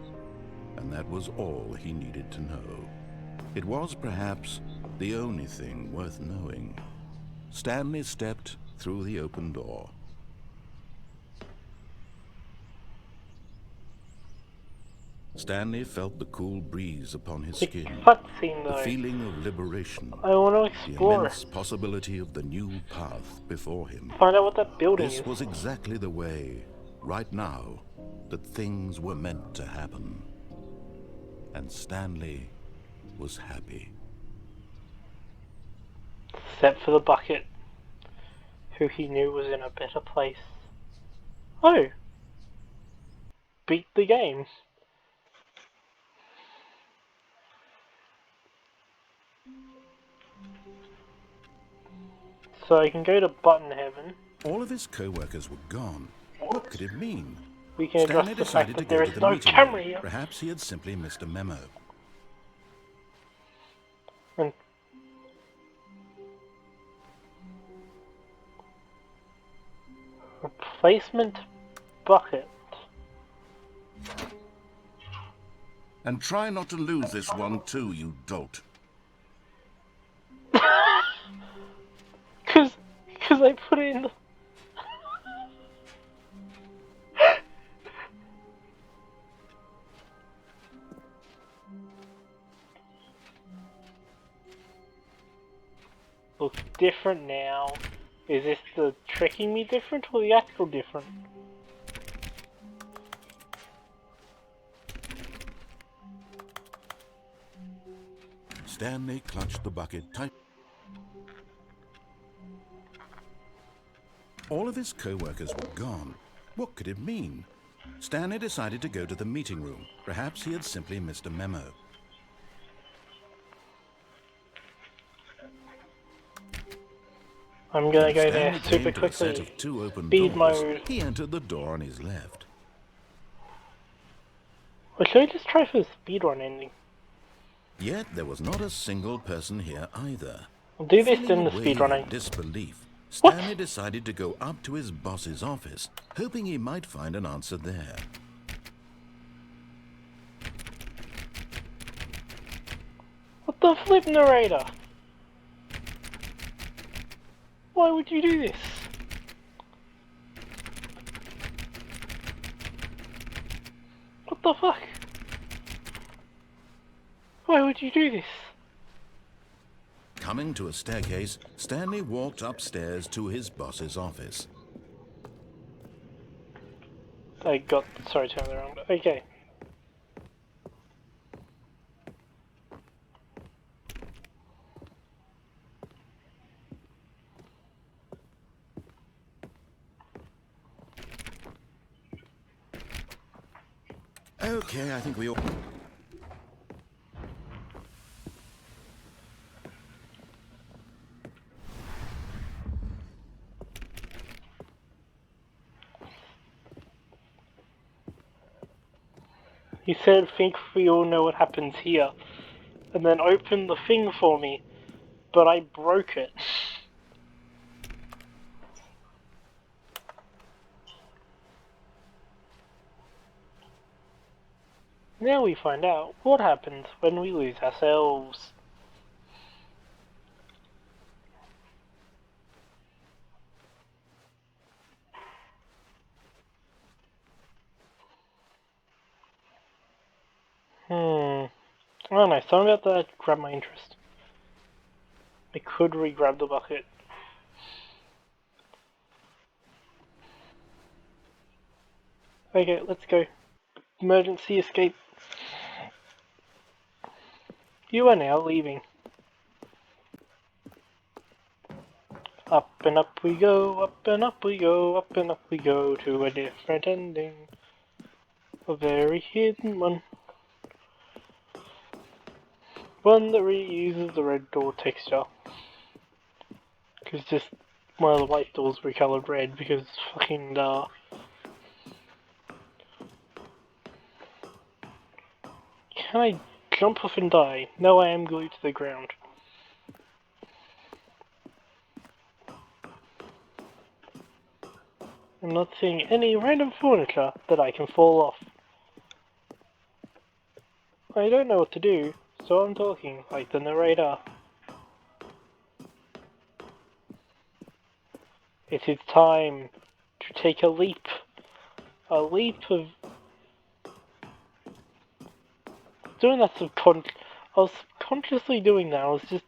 And that was all he needed to know. It was perhaps the only thing worth knowing. Stanley stepped through the open door. Stanley felt the cool breeze upon his The skin, cutscene the though. feeling of liberation, I want to the explore. immense possibility of the new path before him. Find out what that building This is. was exactly the way, right now, that things were meant to happen. And Stanley was happy. except for the bucket, who he knew was in a better place. Oh! Beat the game. So I can go to Button Heaven. All of his co-workers were gone. What could it mean? We can address Stanley the fact decided to that go there to is the no meeting camera room. here. Perhaps he had simply missed a memo. And replacement bucket. And try not to lose this one too, you dolt. Cause I put it in the... Looks different now. Is this the tricking me different or the actual different? Stanley clutched the bucket tight. All of his co-workers were gone. What could it mean? Stanley decided to go to the meeting room. Perhaps he had simply missed a memo. I'm gonna go there Stanley super came to a set quickly. of two open Speed doors. mode. He entered the door on his left. Or should I just try for the speedrun ending? Yet there was not a single person here either. I'll do this Feeling in the away speedrunning. in disbelief, What? Stanley decided to go up to his boss's office, hoping he might find an answer there. What the flip, narrator? Why would you do this? What the fuck? Why would you do this? Coming to a staircase, Stanley walked upstairs to his boss's office. Sorry, turned the wrong. Okay. Okay, I think we all... He said, think we all know what happens here. And then opened the thing for me. But I broke it. Now we find out what happens when we lose ourselves. I don't know, something about that grabbed my interest. I could re-grab the bucket. Okay, let's go. Emergency escape. You are now leaving. Up and up we go, up and up we go, up and up we go to a different ending. A very hidden one. One that reuses the red door texture. Because just one of the white doors were coloured red because it's fucking dark. Can I jump off and die? No, I am glued to the ground. I'm not seeing any random furniture that I can fall off. I don't know what to do, so I'm talking like the narrator. It is time to take a leap. A leap of... Doing that I was subconsciously doing that, I was just...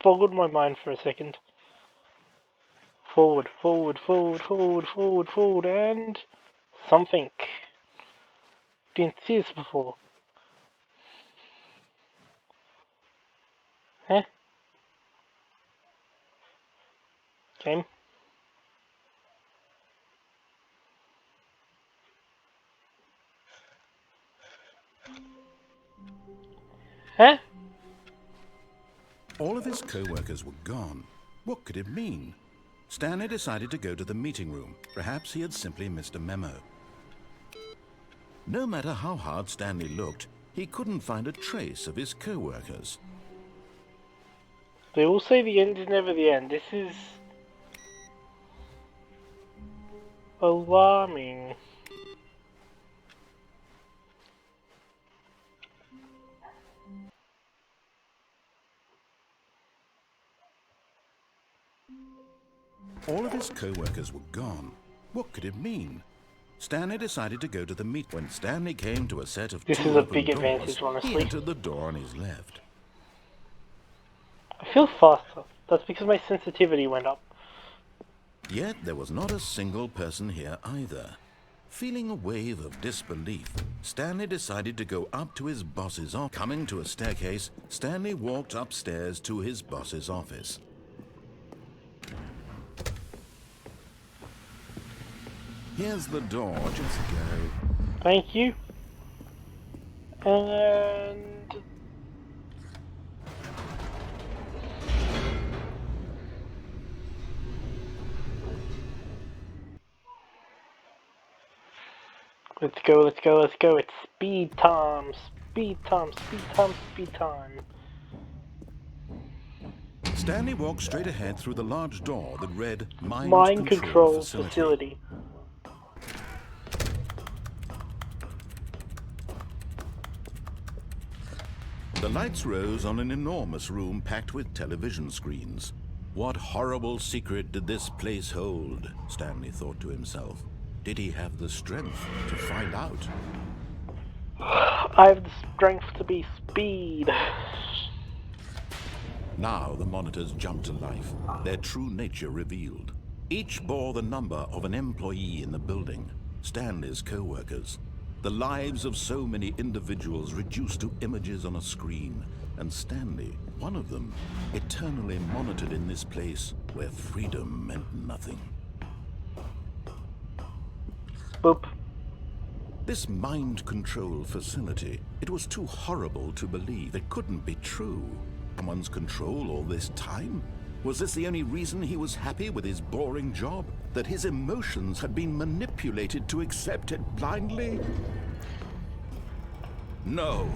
boggled my mind for a second. Forward, forward, forward, forward, forward, forward, and... something. Didn't see this before. Huh? Game. Huh? All of his co-workers were gone. What could it mean? Stanley decided to go to the meeting room. Perhaps he had simply missed a memo. No matter how hard Stanley looked, he couldn't find a trace of his co-workers. They all say the end is never the end. This is alarming. All of his co-workers were gone. What could it mean? Stanley decided to go to the meet. When Stanley came to a set of This two is a open big doors, advantage, he honestly. entered the door on his left. I feel faster. That's because my sensitivity went up. Yet there was not a single person here either. Feeling a wave of disbelief, Stanley decided to go up to his boss's office. Coming to a staircase, Stanley walked upstairs to his boss's office. Here's the door, just go. Thank you. And let's go, let's go, let's go. It's speed time, speed time, speed time, speed time. Stanley walked straight ahead through the large door that read Mind control facility. The lights rose on an enormous room packed with television screens. What horrible secret did this place hold? Stanley thought to himself. Did he have the strength to find out? I have the strength to be speed. Now the monitors jumped to life, their true nature revealed. Each bore the number of an employee in the building, Stanley's co-workers. The lives of so many individuals reduced to images on a screen, and Stanley, one of them, eternally monitored in this place where freedom meant nothing. Boop. This mind control facility, it was too horrible to believe. It couldn't be true. Someone's control all this time? Was this the only reason he was happy with his boring job? That his emotions had been manipulated to accept it blindly? No,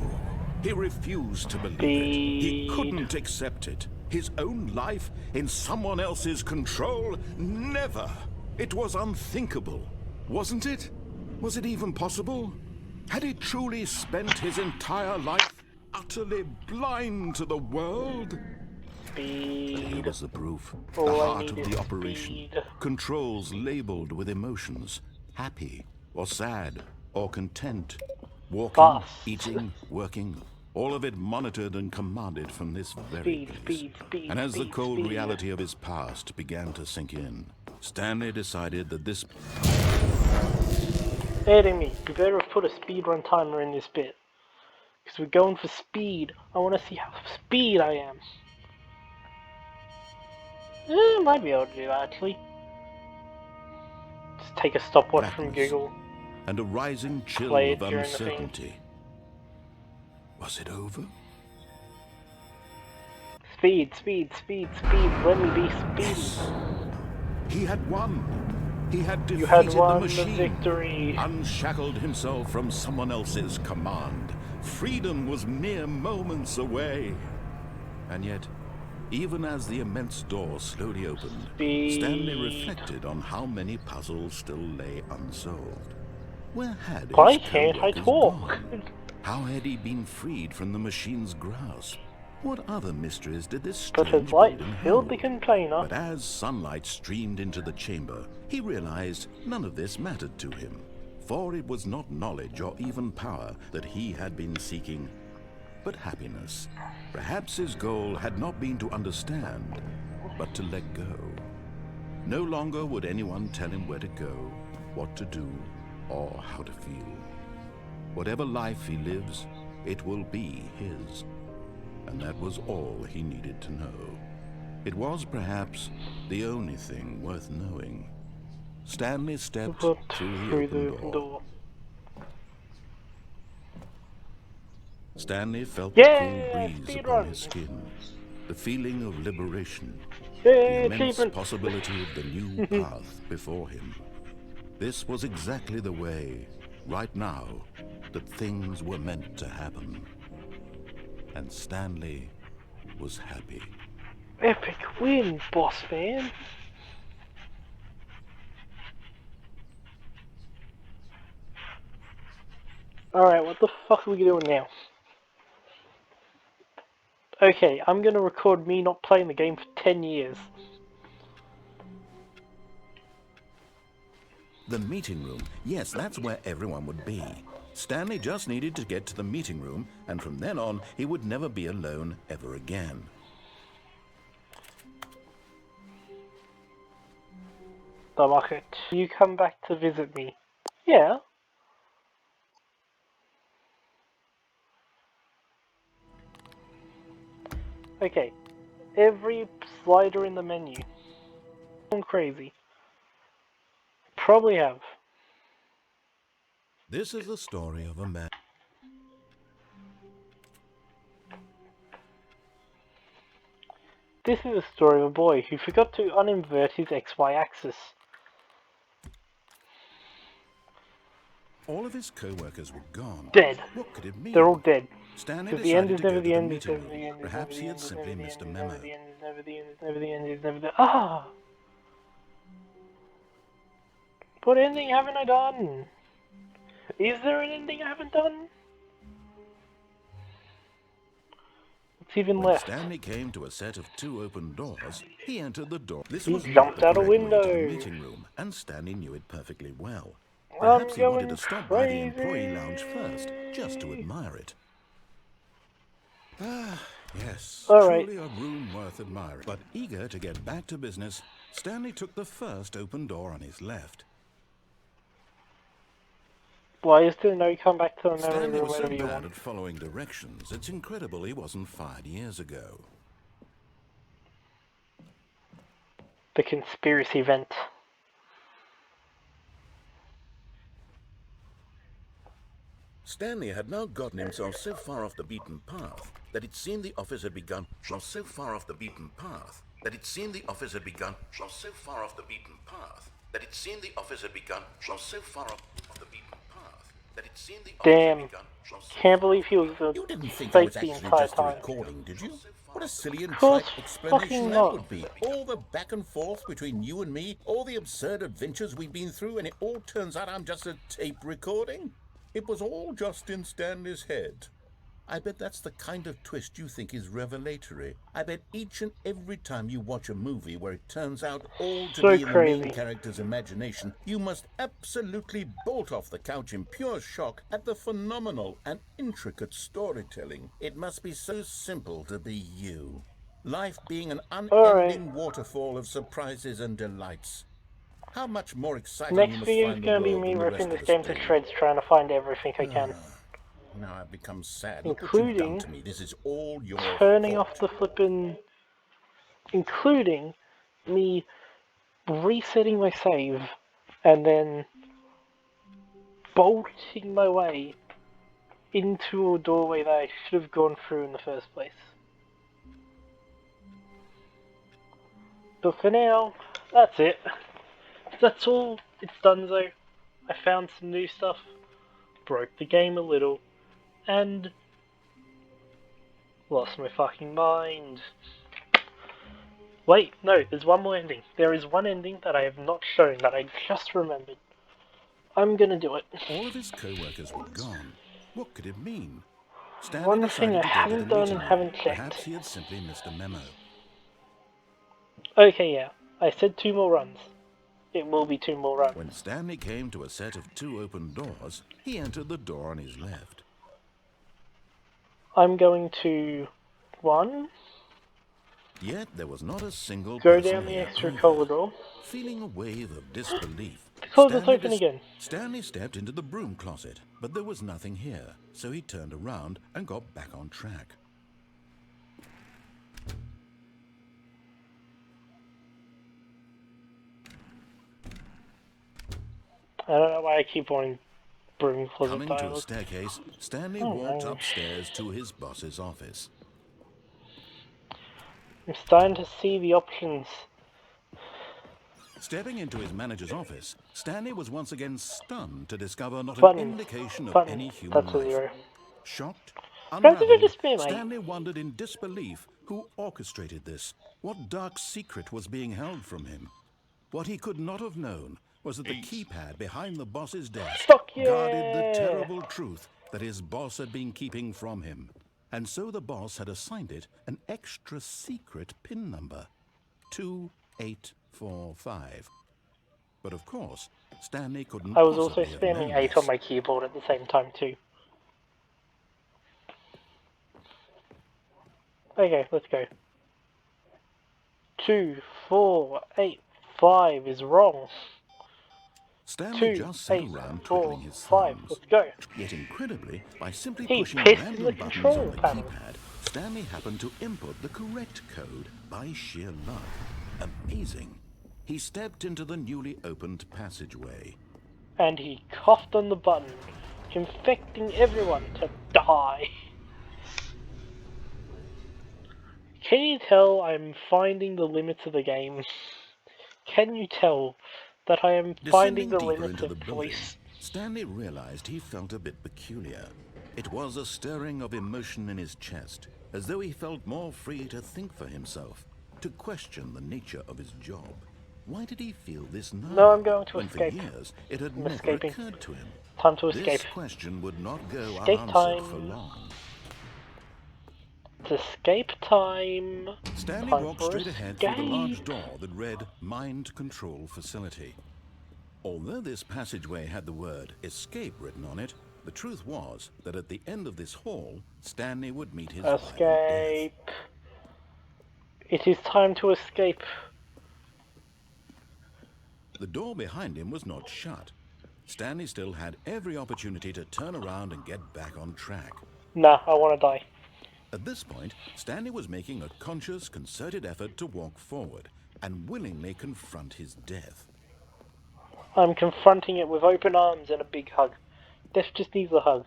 he refused to believe it. He couldn't accept it. His own life in someone else's control? Never! It was unthinkable, wasn't it? Was it even possible? Had he truly spent his entire life utterly blind to the world? Here was the proof. The heart of the operation. Controls labeled with emotions. Happy, or sad, or content. Walking, eating, working. All of it monitored and commanded from this very place. And as the cold reality of his past began to sink in, Stanley decided that this... Adding you better have put a speedrun timer in this bit. Because we're going for speed. I want to see how speed I am. Might be able to do that, actually. Just take a stopwatch from Google. And a rising chill Play of it during the uncertainty. Was it over? Speed, speed, speed, speed. Let me be speedy. He had won. He had defeated You had won the machine. victory. Unshackled himself from someone else's command. Freedom was mere moments away. And yet, even as the immense door slowly opened, Stanley reflected on how many puzzles still lay unsolved. Where had Why his can't I co-workers talk? gone? How had he been freed from the machine's grasp? What other mysteries did this But strange his light building filled the hold? container. But as sunlight streamed into the chamber, he realized none of this mattered to him. For it was not knowledge or even power that he had been seeking, but happiness. Perhaps his goal had not been to understand, but to let go. No longer would anyone tell him where to go, what to do, or how to feel. Whatever life he lives, it will be his. And that was all he needed to know. It was perhaps the only thing worth knowing. Stanley stepped Looked through through the the open open door. door. Stanley felt the cool Yeah, breeze speed upon run. his skin, the feeling of liberation, Yeah, the immense achievement. possibility of the new path before him. This was exactly the way, right now, that things were meant to happen. And Stanley was happy. Epic win, boss man. Alright, what the fuck are we doing now? Okay, I'm gonna record me not playing the game for 10 years. The meeting room. Yes, that's where everyone would be. Stanley just needed to get to the meeting room, and from then on, he would never be alone ever again. The market. You come back to visit me. Yeah. Okay. Every slider in the menu. I'm crazy. Probably have. This is the story of a man. This is the story of a boy who forgot to uninvert his XY axis. All of his co-workers were gone. Dead. What could it mean? They're all dead. Stanley Because the end decided is to never go to the the end, it's meeting never the room. end, it's never Perhaps the he end, had it's simply never the missed a end, it's memo. never the end, it's never the end, it's never the end, it's never the Ah! What ending haven't I done? Is there an ending I haven't done? What's even When left? Stanley came to a set of 2 open doors, he entered the door. This He was not jumped the out a correct way to the window. meeting room, and Stanley knew it perfectly well. I'm Perhaps he wanted going to stop by the crazy. employee lounge first, just to admire it. Ah, yes, Alright. truly a room worth admiring. But eager to get back to business, Stanley took the first open door on his left. Why is there no come back to the memory Stanley room was so whenever you bad want? at following directions, it's incredible he wasn't fired years ago. The conspiracy vent. Stanley had now gotten himself so far off the beaten path that it seemed the office had begun. So far off the beaten path that it seemed the office had begun. So far off the beaten path that it seemed the office had begun. So far off the beaten path that it seemed the office had Damn. begun. Can't believe he was You didn't think I fake was the actually entire just a time. recording, did you? What a silly and Course trite fucking explanation that not. would be. All the back and forth between you and me, all the absurd adventures we've been through, and it all turns out I'm just a tape recording? It was all just in Stanley's head. I bet that's the kind of twist you think is revelatory. I bet each and every time you watch a movie where it turns out all to So be in the main crazy. character's imagination, you must absolutely bolt off the couch in pure shock at the phenomenal and intricate storytelling. It must be so simple to be you. Life being an unending waterfall of surprises and delights. How much more exciting you Next must video is find the going to be world me than the ripping rest this of us game to do. shreds trying to find everything I can. Now I've become sad. Look what you've done Including to me. This is all your turning fault. off the flippin'... Including me resetting my save and then bolting my way into a doorway that I should have gone through in the first place. But for now, that's it. That's all. It's done though. I found some new stuff, broke the game a little, and lost my fucking mind. Wait, no, there's one more ending. There is one ending that I have not shown that I just remembered. I'm gonna do it. All of his co-workers were gone. What could it mean? Stanley One thing decided I to go to haven't the done meeting and room. haven't checked. Perhaps he had simply missed a memo. Okay, yeah. I said 2 more runs. It will be 2 more runs. When Stanley came to a set of 2 open doors, he entered the door on his left. I'm going to 1, Yet there was not a single go person down the here extra either. corridor. Feeling a wave of disbelief, The closet's open again. Stanley stepped into the broom closet, but there was nothing here, so he turned around and got back on track. I don't know why I keep wanting broom closet Coming to a dialogue. staircase, Stanley Oh walked no. upstairs to his boss's office. I'm starting to see the options. Stepping into his manager's office, Stanley was once again stunned to discover not an Buttons. indication of Buttons. any human That's a life. 0. Shocked, Perhaps it could unraveled, just be my... Stanley wondered in disbelief who orchestrated this, what dark secret was being held from him. What he could not have known was that the keypad behind the boss's desk Fuck guarded the yeah! terrible truth that his boss had been keeping from him. And so the boss had assigned it an extra secret PIN number, 2845. But of course, Stanley couldn't I was also possibly have spamming known 8 this. on my keyboard at the same time too. Okay, let's go. 2, 4, 8, 5 is wrong. Stanley 2, just sat 8, around 4, twiddling his 5. thumbs. Let's go. Yet incredibly, by simply He pushing pissed in random the buttons control on the panel. keypad, Stanley happened to input the correct code by sheer luck. Amazing. He stepped into the newly opened passageway. And he coughed on the button, infecting everyone to die. Can you tell I'm finding the limits of the game? Can you tell that I am finding Descending the deeper limits into of the building, voice? Stanley realized he felt a bit peculiar. It was a stirring of emotion in his chest, as though he felt more free to think for himself, to question the nature of his job. Why did he feel this now, No, I'm going to when escape. for years it had I'm never escaping. occurred to him? Time to escape. This question would not go Escape unanswered time. for long. It's escape time. Stanley Time walked for straight ahead through the large escape. door that read Mind Control Facility. Although this passageway had the word escape written on it, the truth was that at the end of this hall, Stanley would meet his violent death. Escape. It is time to escape. The door behind him was not shut. Stanley still had every opportunity to turn around and get back on track. Nah, I want to die. At this point, Stanley was making a conscious, concerted effort to walk forward and willingly confront his death. I'm confronting it with open arms and a big hug. Death just needs a hug.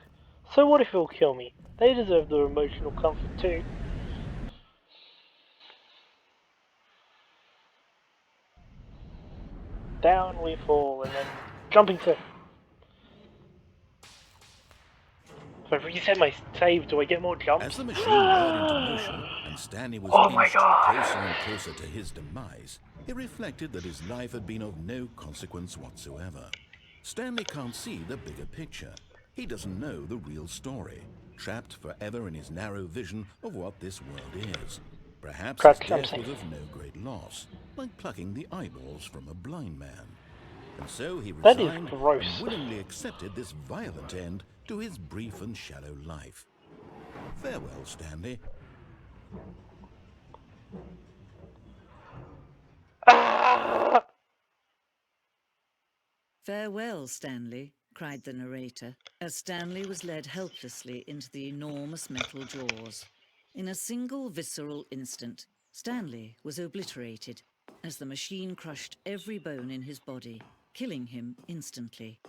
So what if he'll kill me? They deserve the emotional comfort too. Down we fall and then jumping to... If I reset my save, do I get more jumps? As the machine whirred into motion and Stanley was Oh my inched God. closer and closer to his demise, he reflected that his life had been of no consequence whatsoever. Stanley can't see the bigger picture. He doesn't know the real story, trapped forever in his narrow vision of what this world is. Perhaps his death was of no great loss, like plucking the eyeballs from a blind man. And so he That is resigned gross. and willingly accepted this violent end to his brief and shallow life. Farewell, Stanley. Ah! "Farewell, Stanley," cried the narrator, as Stanley was led helplessly into the enormous metal jaws. In a single visceral instant, Stanley was obliterated as the machine crushed every bone in his body, killing him instantly.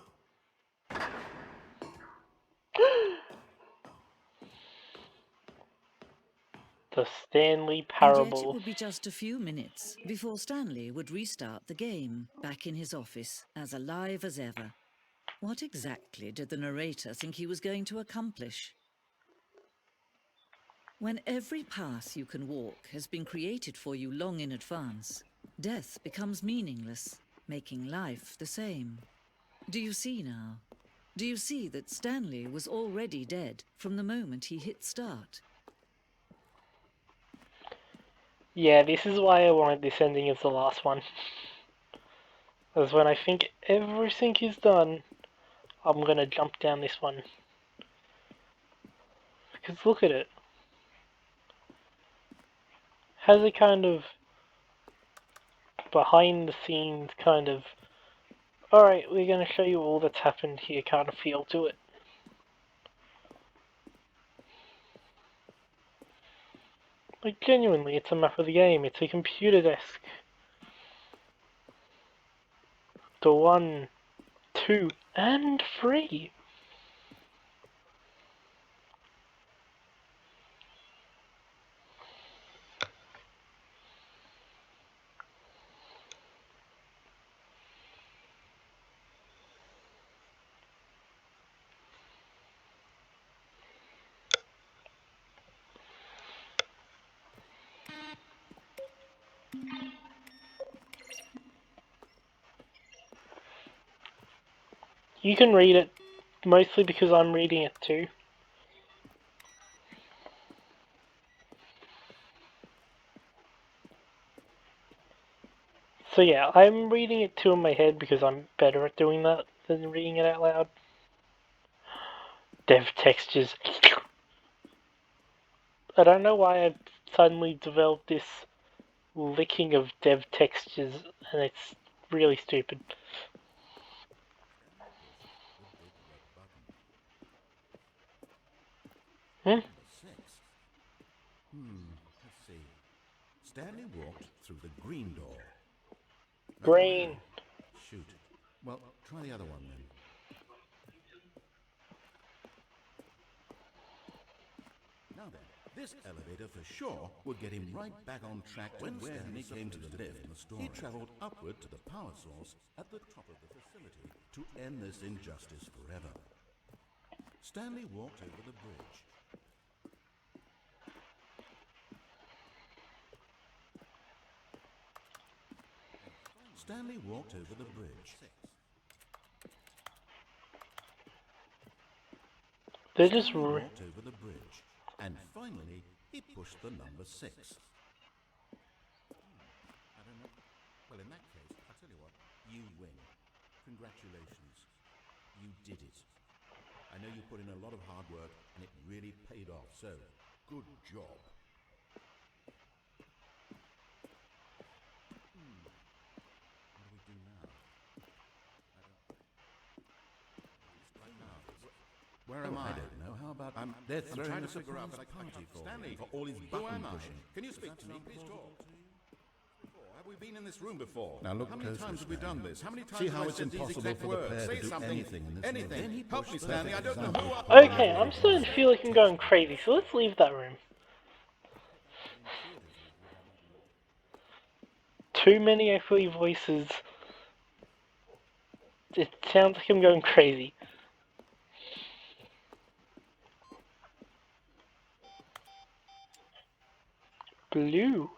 The Stanley And yet it Parable. would be just a few minutes before Stanley would restart the game, back in his office, as alive as ever. What exactly did the narrator think he was going to accomplish? When every path you can walk has been created for you long in advance, death becomes meaningless, making life the same. Do you see now? Do you see that Stanley was already dead from the moment he hit start? Yeah, this is why I wanted this ending as the last one. Because when I think everything is done, I'm gonna jump down this one. Because look at it. Has a kind of behind the scenes kind of, alright, we're gonna show you all that's happened here kind of feel to it. Like, genuinely, it's a map of the game. It's a computer desk. The one 2 and 3. You can read it, mostly because I'm reading it too. So yeah, I'm reading it too in my head because I'm better at doing that than reading it out loud. Dev textures. I don't know why I've suddenly developed this licking of dev textures, and it's really stupid. The big red button. Hmm? Number 6. Let's see. Stanley walked through the green door. Green. Shoot. Well, try the other one then. Now then, this elevator for sure would get him right back on track to where Stanley came to the lift. He traveled upward to the power source at the top of the facility to end this injustice forever. Stanley walked over the bridge. Stanley walked over the bridge. They're just Stanley walked over the bridge. And finally, he pushed the number 6. I don't know. Well, in that case, I'll tell you what. You win. Congratulations. You did it. I know you put in a lot of hard work, and it really paid off, so good job. What do we do now? Right now. Where am I? I don't know. How about they're throwing a surprise party for Stanley for all his button pushing. Can you speak to me? Please talk. Have we been in this room before? Now look, how many times have we done this? How many times see have how I it's said these impossible exact for the words? pair Say to do something. anything in this Anything. room. Help me, Stanley. I don't know who Okay, I'm starting to feel like I'm going crazy, so let's leave that room. Too many echoey voices. It sounds like I'm going crazy. Blue.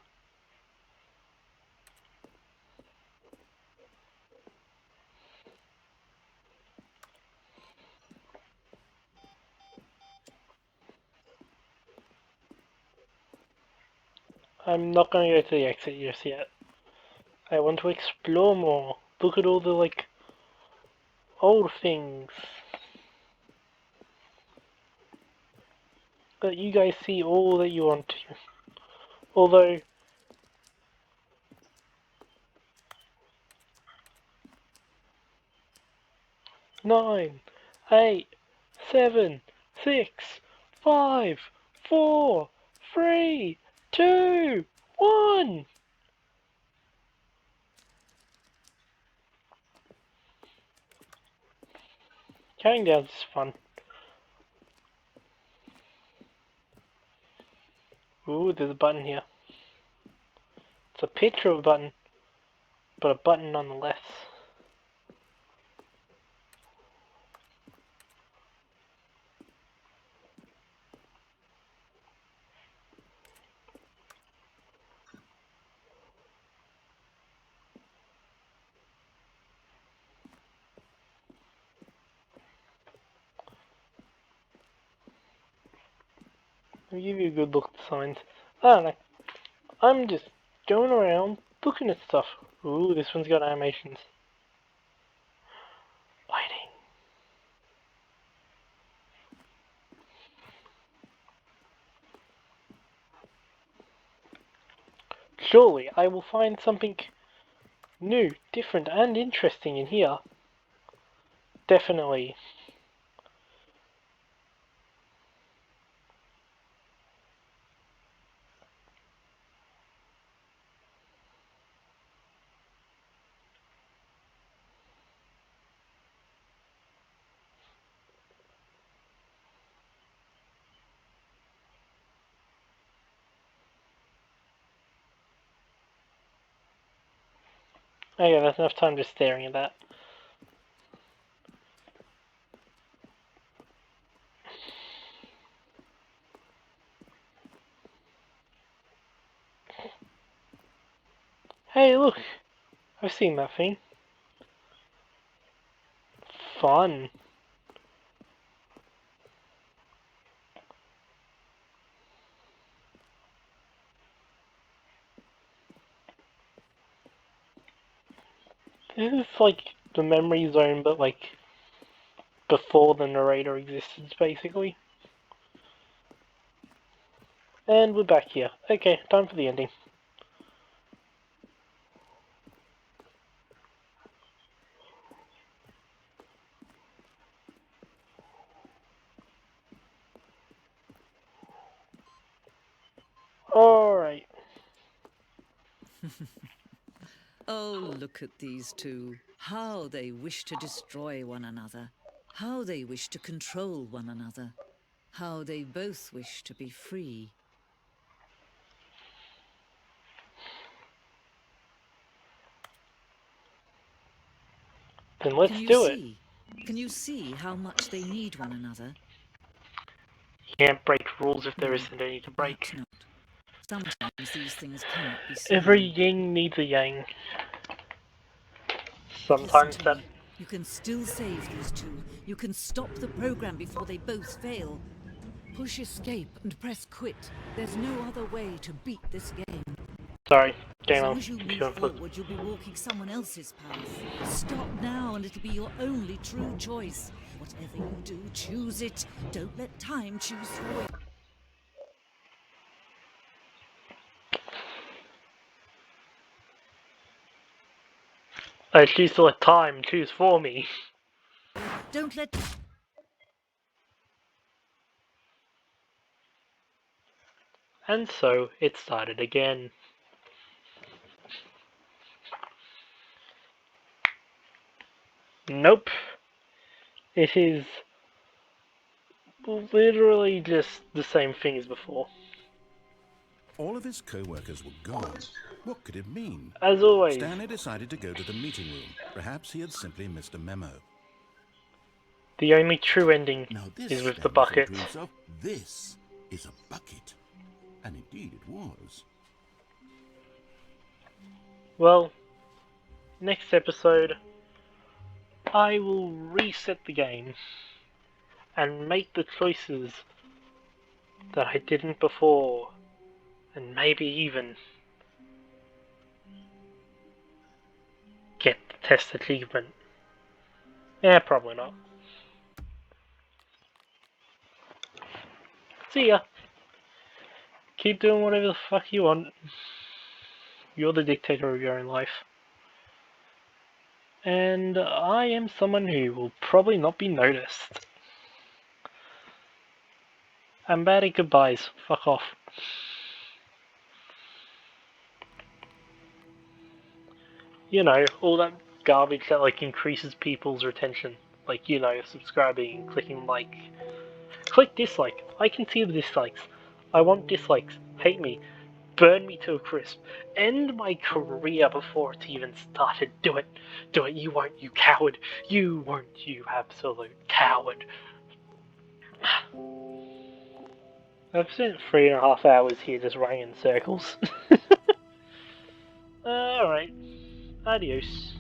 I'm not going to go to the exit just yet. I want to explore more. Look at all the, like, old things. Let you guys see all that you want to. Although, nine, 8, 7, 6, 5, 4, 3, 2, 1. Counting down is fun. Ooh, there's a button here. It's a picture of a button, but a button nonetheless. Let me give you a good look at the signs. I don't know. I'm just going around looking at stuff. Ooh, this one's got animations. Lighting. Surely I will find something new, different, and interesting in here. Definitely. Okay, that's enough time just staring at that. Hey, look! I've seen that thing. Fun. This is like the memory zone, but like before the narrator existed, basically. And we're back here. Okay, time for the ending. Alright. Oh, look at these two. How they wish to destroy one another. How they wish to control one another. How they both wish to be free. Then let's Can you do it. see? Can you see how much they need one another? You can't break rules if there No, isn't any to break. perhaps not. Sometimes these things cannot be seen. Every yin needs a yang. Listen Sometimes to that... me. You can still save these two. You can stop the program before they both fail. Push escape and press quit. There's no other way to beat this game. Sorry, As game long on as you computer move input. forward, you'll be walking someone else's path. Stop now and it'll be your only true choice. Whatever you do, choose it. Don't let time choose for you. I choose to let time choose for me. Don't let... And so it started again. Nope. It is literally just the same thing as before. All of his co-workers were gone. What could it mean? As always. Stanley decided to go to the meeting room. Perhaps he had simply missed a memo. The only true ending Now this, is with the Stanley thought bucket. to himself, this is a bucket. And indeed it was. Well, next episode, I will reset the game and make the choices that I didn't before, and maybe even get the test achievement. Yeah, probably not. See ya. Keep doing whatever the fuck you want. You're the dictator of your own life. And I am someone who will probably not be noticed. I'm bad at goodbyes. Fuck off. You know, all that garbage that like increases people's retention. Like, you know, subscribing and clicking like. Click dislike. I can see the dislikes. I want dislikes. Hate me. Burn me to a crisp. End my career before it even started. Do it. Do it. You won't, you coward. You won't, you absolute coward. I've spent 3.5 hours here just running in circles. Alright. Adios.